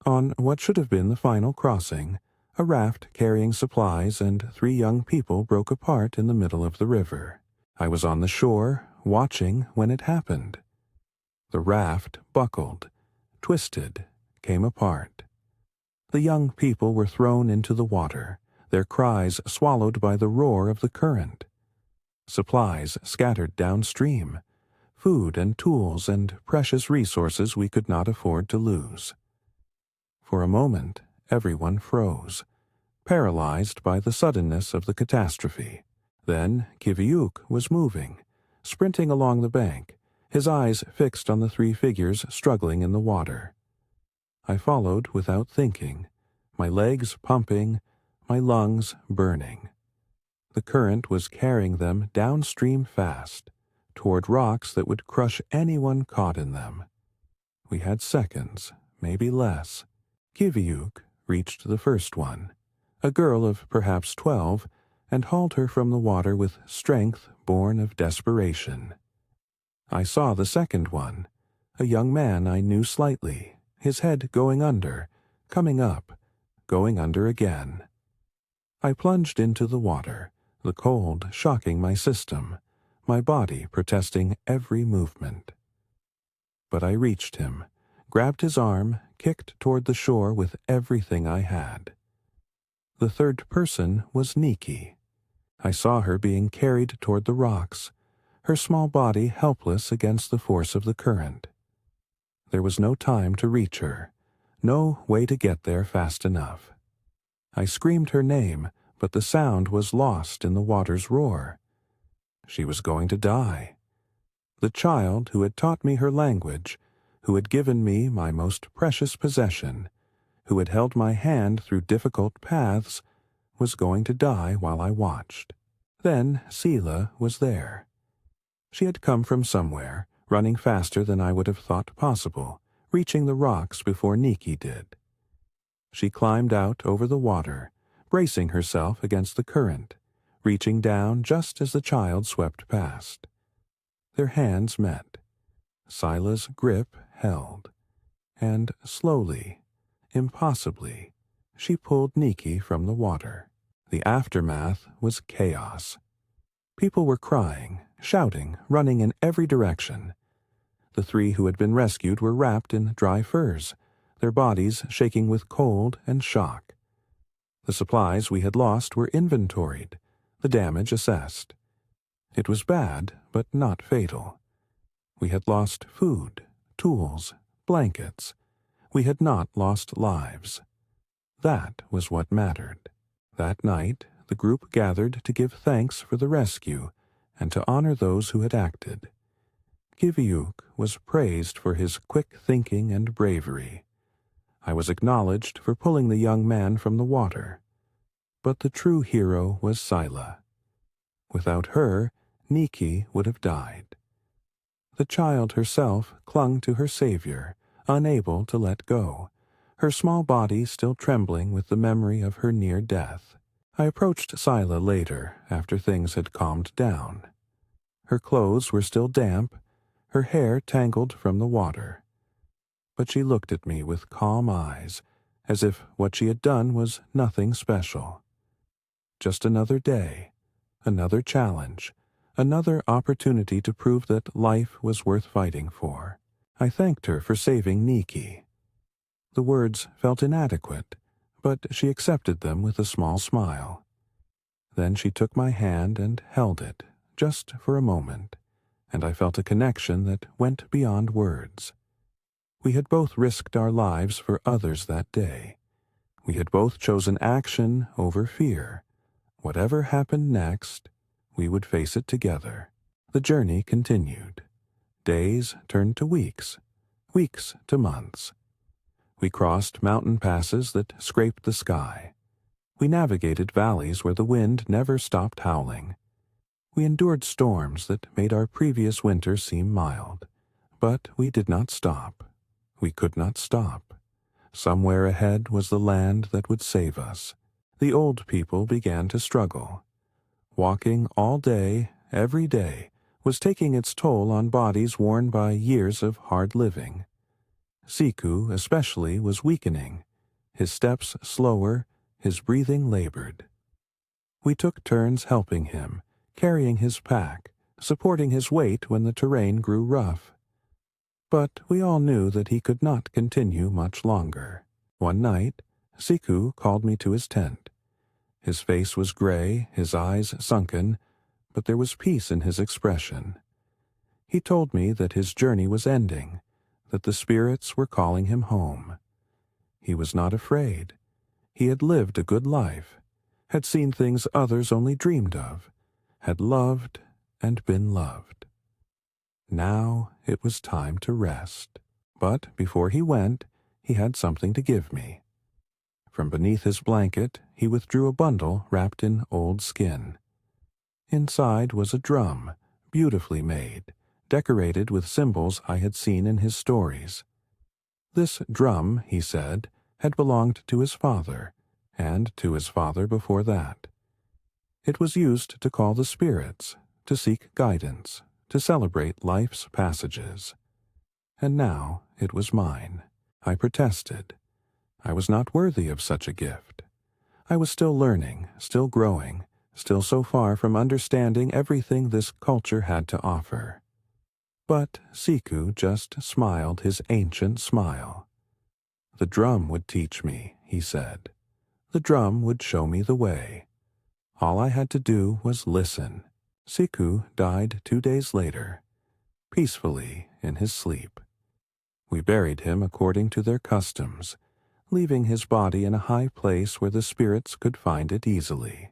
On what should have been the final crossing, a raft carrying supplies and 3 young people broke apart in the middle of the river. I was on the shore, watching when it happened. The raft buckled, twisted, came apart. The young people were thrown into the water, their cries swallowed by the roar of the current. Supplies scattered downstream, food and tools and precious resources we could not afford to lose. For a moment, everyone froze, paralyzed by the suddenness of the catastrophe. Then Kiviuk was moving, sprinting along the bank, his eyes fixed on the 3 figures struggling in the water. I followed without thinking, my legs pumping, my lungs burning. The current was carrying them downstream fast, toward rocks that would crush anyone caught in them. We had seconds, maybe less. Kiviuk reached the first one, a girl of perhaps 12, and hauled her from the water with strength born of desperation. I saw the second one, a young man I knew slightly, his head going under, coming up, going under again. I plunged into the water, the cold shocking my system, my body protesting every movement. But I reached him, grabbed his arm, kicked toward the shore with everything I had. The third person was Nikki. I saw her being carried toward the rocks, her small body helpless against the force of the current. There was no time to reach her, no way to get there fast enough. I screamed her name, but the sound was lost in the water's roar. She was going to die. The child who had taught me her language, who had given me my most precious possession, who had held my hand through difficult paths, was going to die while I watched. Then Sela was there. She had come from somewhere, running faster than I would have thought possible, reaching the rocks before Nikki did. She climbed out over the water, bracing herself against the current, reaching down just as the child swept past. Their hands met. Sila's grip held, and slowly, impossibly, she pulled Nikki from the water. The aftermath was chaos. People were crying, shouting, running in every direction. The 3 who had been rescued were wrapped in dry furs, their bodies shaking with cold and shock. The supplies we had lost were inventoried, the damage assessed. It was bad, but not fatal. We had lost food, tools, blankets. We had not lost lives. That was what mattered. That night, the group gathered to give thanks for the rescue and to honor those who had acted. Kiviuk was praised for his quick thinking and bravery. I was acknowledged for pulling the young man from the water. But the true hero was Sila. Without her, Nikki would have died. The child herself clung to her savior, unable to let go, her small body still trembling with the memory of her near death. I approached Sila later, after things had calmed down. Her clothes were still damp, her hair tangled from the water. But she looked at me with calm eyes, as if what she had done was nothing special. Just another day, another challenge, another opportunity to prove that life was worth fighting for. I thanked her for saving Nikki. The words felt inadequate, but she accepted them with a small smile. Then she took my hand and held it, just for a moment, and I felt a connection that went beyond words. We had both risked our lives for others that day. We had both chosen action over fear. Whatever happened next, we would face it together. The journey continued. Days turned to weeks, weeks to months. We crossed mountain passes that scraped the sky. We navigated valleys where the wind never stopped howling. We endured storms that made our previous winter seem mild. But we did not stop. We could not stop. Somewhere ahead was the land that would save us. The old people began to struggle. Walking all day, every day, was taking its toll on bodies worn by years of hard living. Siku, especially, was weakening, his steps slower, his breathing labored. We took turns helping him, carrying his pack, supporting his weight when the terrain grew rough. But we all knew that he could not continue much longer. One night, Siku called me to his tent. His face was gray, his eyes sunken, but there was peace in his expression. He told me that his journey was ending, that the spirits were calling him home. He was not afraid. He had lived a good life, had seen things others only dreamed of, had loved and been loved. Now it was time to rest. But before he went, he had something to give me. From beneath his blanket, he withdrew a bundle wrapped in old skin. Inside was a drum, beautifully made, decorated with symbols I had seen in his stories. This drum, he said, had belonged to his father, and to his father before that. It was used to call the spirits, to seek guidance, to celebrate life's passages. And now it was mine. I protested. I was not worthy of such a gift. I was still learning, still growing, still so far from understanding everything this culture had to offer. But Siku just smiled his ancient smile. The drum would teach me, he said. The drum would show me the way. All I had to do was listen. Siku died 2 days later, peacefully in his sleep. We buried him according to their customs, leaving his body in a high place where the spirits could find it easily.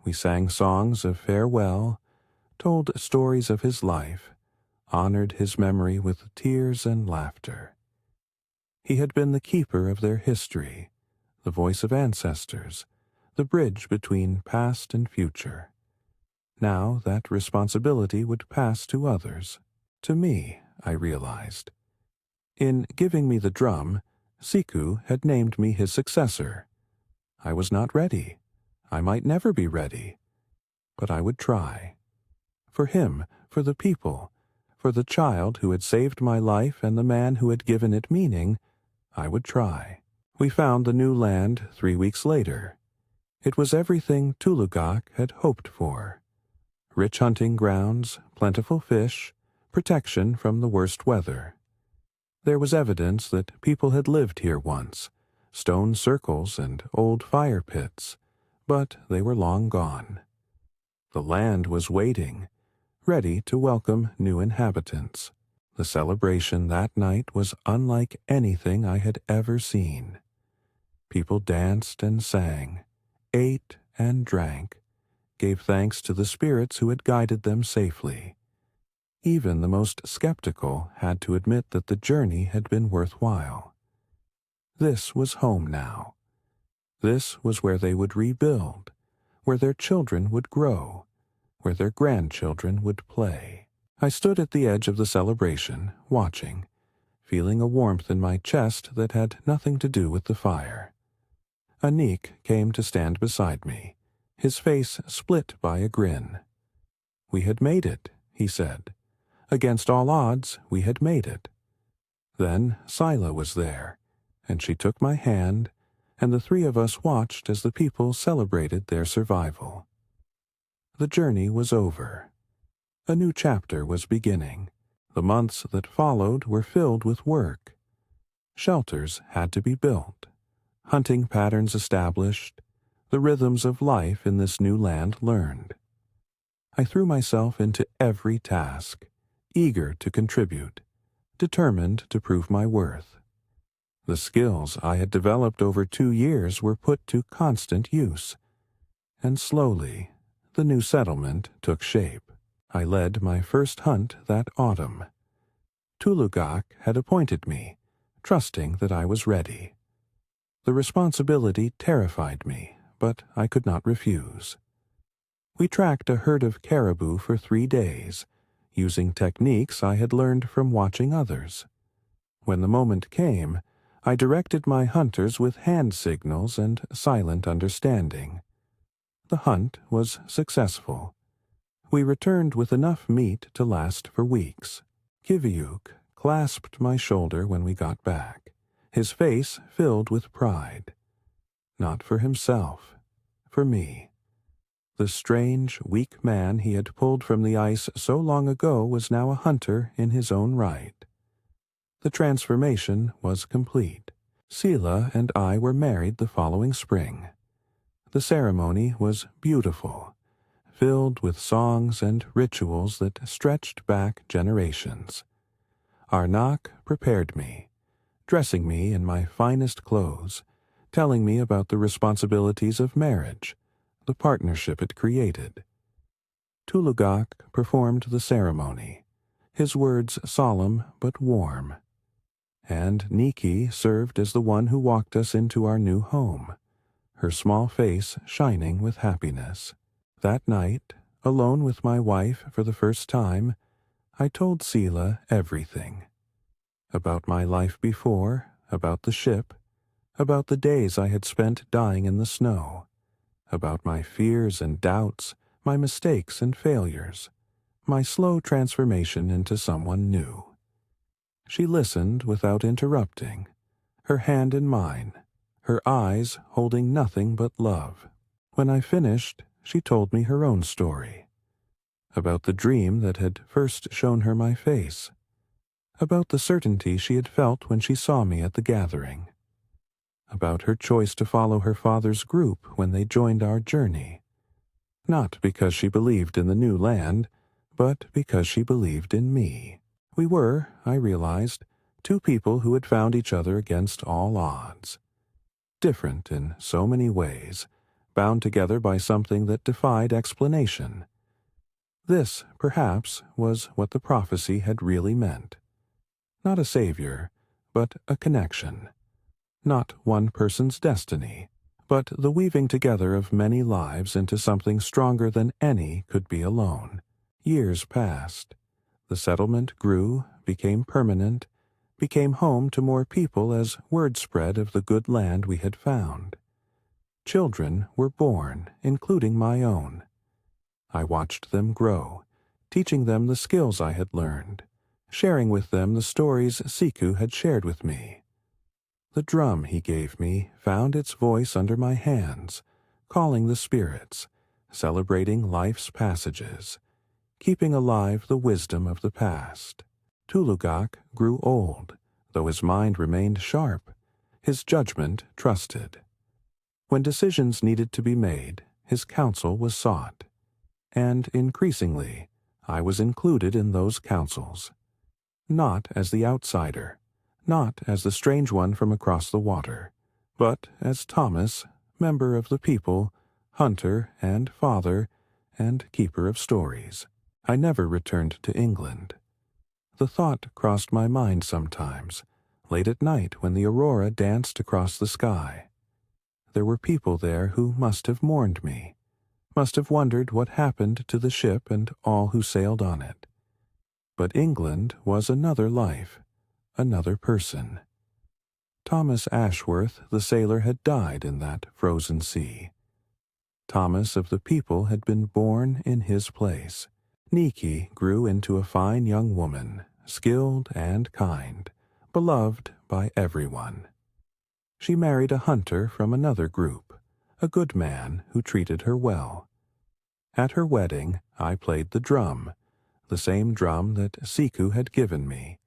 We sang songs of farewell, told stories of his life, honored his memory with tears and laughter. He had been the keeper of their history, the voice of ancestors, the bridge between past and future. Now that responsibility would pass to others, to me, I realized. In giving me the drum, Siku had named me his successor. I was not ready. I might never be ready. But I would try. For him, for the people, for the child who had saved my life and the man who had given it meaning, I would try. We found the new land 3 weeks later. It was everything Tulugak had hoped for. Rich hunting grounds, plentiful fish, protection from the worst weather. There was evidence that people had lived here once, stone circles and old fire pits, but they were long gone. The land was waiting, ready to welcome new inhabitants. The celebration that night was unlike anything I had ever seen. People danced and sang, ate and drank, gave thanks to the spirits who had guided them safely. Even the most skeptical had to admit that the journey had been worthwhile. This was home now. This was where they would rebuild, where their children would grow, where their grandchildren would play. I stood at the edge of the celebration, watching, feeling a warmth in my chest that had nothing to do with the fire. Anik came to stand beside me, his face split by a grin. We had made it, he said. Against all odds, we had made it. Then Sila was there, and she took my hand, and the three of us watched as the people celebrated their survival. The journey was over. A new chapter was beginning. The months that followed were filled with work. Shelters had to be built, hunting patterns established, the rhythms of life in this new land learned. I threw myself into every task, eager to contribute, determined to prove my worth. The skills I had developed over 2 years were put to constant use, and slowly the new settlement took shape. I led my first hunt that autumn. Tulugak had appointed me, trusting that I was ready. The responsibility terrified me, but I could not refuse. We tracked a herd of caribou for 3 days, using techniques I had learned from watching others. When the moment came, I directed my hunters with hand signals and silent understanding. The hunt was successful. We returned with enough meat to last for weeks. Kiviuk clasped my shoulder when we got back, his face filled with pride. Not for himself, for me. The strange, weak man he had pulled from the ice so long ago was now a hunter in his own right. The transformation was complete. Sela and I were married the following spring. The ceremony was beautiful, filled with songs and rituals that stretched back generations. Arnak prepared me, dressing me in my finest clothes, telling me about the responsibilities of marriage, the partnership it created. Tulugak performed the ceremony, his words solemn but warm. And Niki served as the one who walked us into our new home, her small face shining with happiness. That night, alone with my wife for the first time, I told Sela everything. About my life before, about the ship, about the days I had spent dying in the snow, about my fears and doubts, my mistakes and failures, my slow transformation into someone new. She listened without interrupting, her hand in mine, her eyes holding nothing but love. When I finished, she told me her own story, about the dream that had first shown her my face, about the certainty she had felt when she saw me at the gathering, about her choice to follow her father's group when they joined our journey, not because she believed in the new land, but because she believed in me. We were, I realized, two people who had found each other against all odds. Different in so many ways, bound together by something that defied explanation. This, perhaps, was what the prophecy had really meant. Not a savior, but a connection. Not one person's destiny, but the weaving together of many lives into something stronger than any could be alone. Years passed. The settlement grew, became permanent, became home to more people as word spread of the good land we had found. Children were born, including my own. I watched them grow, teaching them the skills I had learned, sharing with them the stories Siku had shared with me. The drum he gave me found its voice under my hands, calling the spirits, celebrating life's passages, keeping alive the wisdom of the past. Tulugak grew old, though his mind remained sharp, his judgment trusted. When decisions needed to be made, his counsel was sought, and increasingly, I was included in those counsels. Not as the outsider, not as the strange one from across the water, but as Thomas, member of the people, hunter and father, and keeper of stories. I never returned to England. The thought crossed my mind sometimes, late at night when the aurora danced across the sky. There were people there who must have mourned me, must have wondered what happened to the ship and all who sailed on it. But England was another life, another person. Thomas Ashworth, the sailor, had died in that frozen sea. Thomas of the people had been born in his place. Niki grew into a fine young woman, skilled and kind, beloved by everyone. She married a hunter from another group, a good man who treated her well. At her wedding, I played the drum, the same drum that Siku had given me,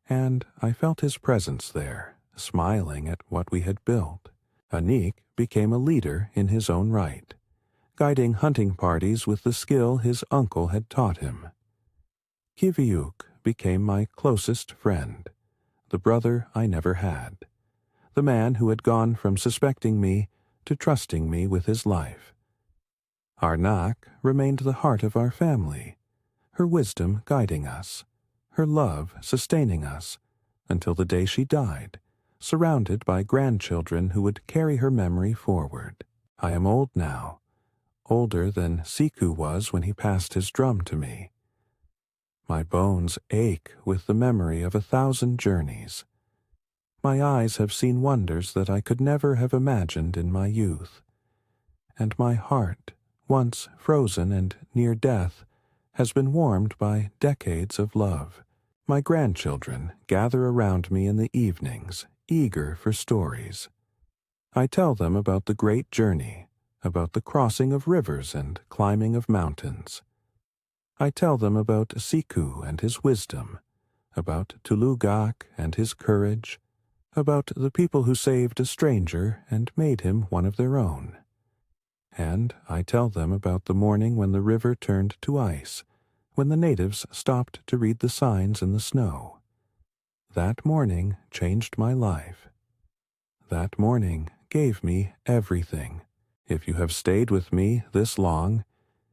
and I felt his presence there, smiling at what we had built. Anik became a leader in his own right, guiding hunting parties with the skill his uncle had taught him. Kiviuk became my closest friend, the brother I never had, the man who had gone from suspecting me to trusting me with his life. Arnak remained the heart of our family, her wisdom guiding us, her love sustaining us, until the day she died, surrounded by grandchildren who would carry her memory forward. I am old now, older than Siku was when he passed his drum to me. My bones ache with the memory of 1,000 journeys. My eyes have seen wonders that I could never have imagined in my youth. And my heart, once frozen and near death, has been warmed by decades of love. My grandchildren gather around me in the evenings, eager for stories. I tell them about the great journey, about the crossing of rivers and climbing of mountains. I tell them about Siku and his wisdom, about Tulugak and his courage, about the people who saved a stranger and made him one of their own. And I tell them about the morning when the river turned to ice, when the natives stopped to read the signs in the snow. That morning changed my life. That morning gave me everything. If you have stayed with me this long,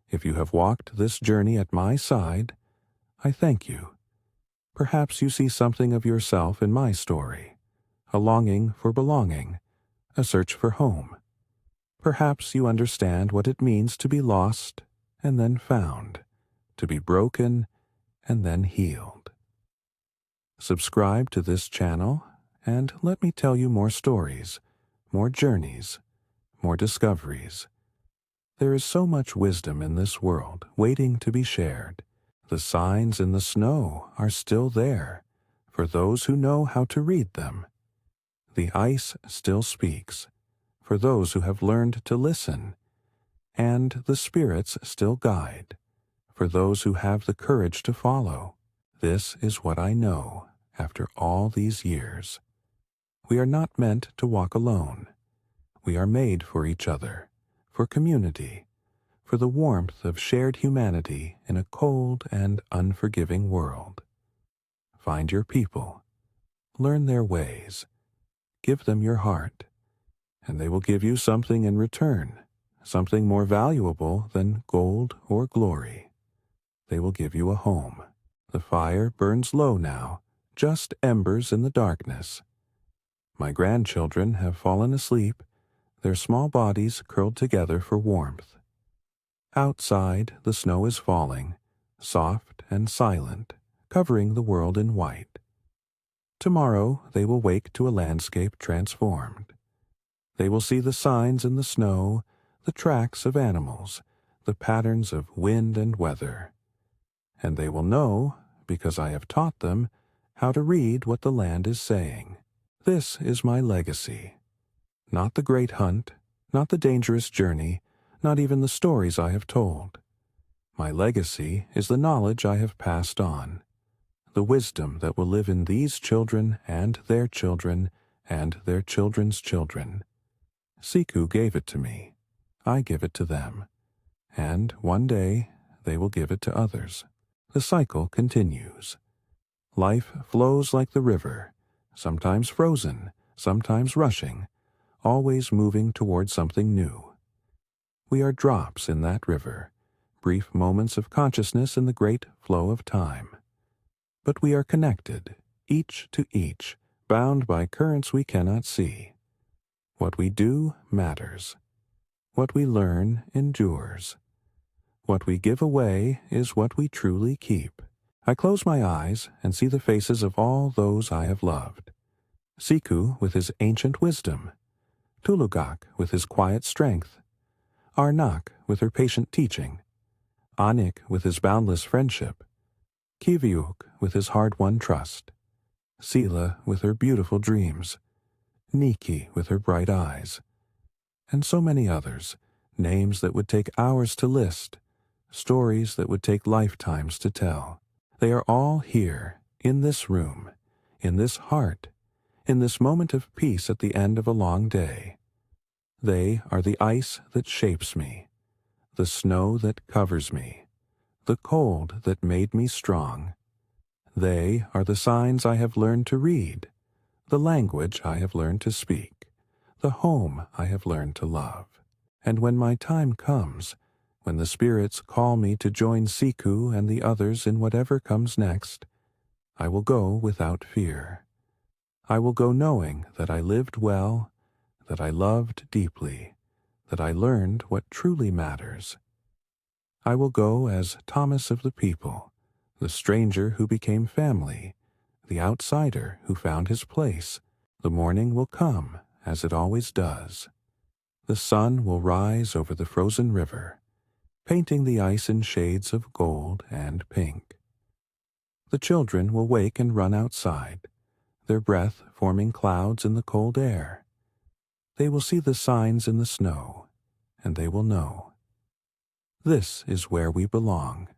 if you have walked this journey at my side, I thank you. Perhaps you see something of yourself in my story, a longing for belonging, a search for home. Perhaps you understand what it means to be lost and then found, to be broken and then healed. Subscribe to this channel and let me tell you more stories, more journeys, more discoveries. There is so much wisdom in this world waiting to be shared. The signs in the snow are still there for those who know how to read them. The ice still speaks for those who have learned to listen, and the spirits still guide for those who have the courage to follow. This is what I know after all these years. We are not meant to walk alone. We are made for each other, for community, for the warmth of shared humanity in a cold and unforgiving world. Find your people, learn their ways, give them your heart, and they will give you something in return, something more valuable than gold or glory. They will give you a home. The fire burns low now, just embers in the darkness. My grandchildren have fallen asleep, their small bodies curled together for warmth. Outside, the snow is falling, soft and silent, covering the world in white. Tomorrow they will wake to a landscape transformed. They will see the signs in the snow, the tracks of animals, the patterns of wind and weather. And they will know, because I have taught them, how to read what the land is saying. This is my legacy. Not the great hunt, not the dangerous journey, not even the stories I have told. My legacy is the knowledge I have passed on, the wisdom that will live in these children and their children and their children's children. Siku gave it to me. I give it to them. And one day they will give it to others. The cycle continues. Life flows like the river, sometimes frozen, sometimes rushing, always moving toward something new. We are drops in that river, brief moments of consciousness in the great flow of time. But we are connected, each to each, bound by currents we cannot see. What we do matters. What we learn endures. What we give away is what we truly keep. I close my eyes and see the faces of all those I have loved. Siku with his ancient wisdom, Tulugak with his quiet strength, Arnak with her patient teaching, Anik with his boundless friendship, Kiviuk with his hard-won trust, Sila with her beautiful dreams, Niki with her bright eyes, and so many others, names that would take hours to list, stories that would take lifetimes to tell. They are all here, in this room, in this heart, in this moment of peace at the end of a long day. They are the ice that shapes me, the snow that covers me, the cold that made me strong. They are the signs I have learned to read, the language I have learned to speak, the home I have learned to love. And when my time comes, when the spirits call me to join Siku and the others in whatever comes next, I will go without fear. I will go knowing that I lived well, that I loved deeply, that I learned what truly matters. I will go as Thomas of the people, the stranger who became family, the outsider who found his place. The morning will come, as it always does. The sun will rise over the frozen river, painting the ice in shades of gold and pink. The children will wake and run outside, their breath forming clouds in the cold air. They will see the signs in the snow, and they will know. This is where we belong.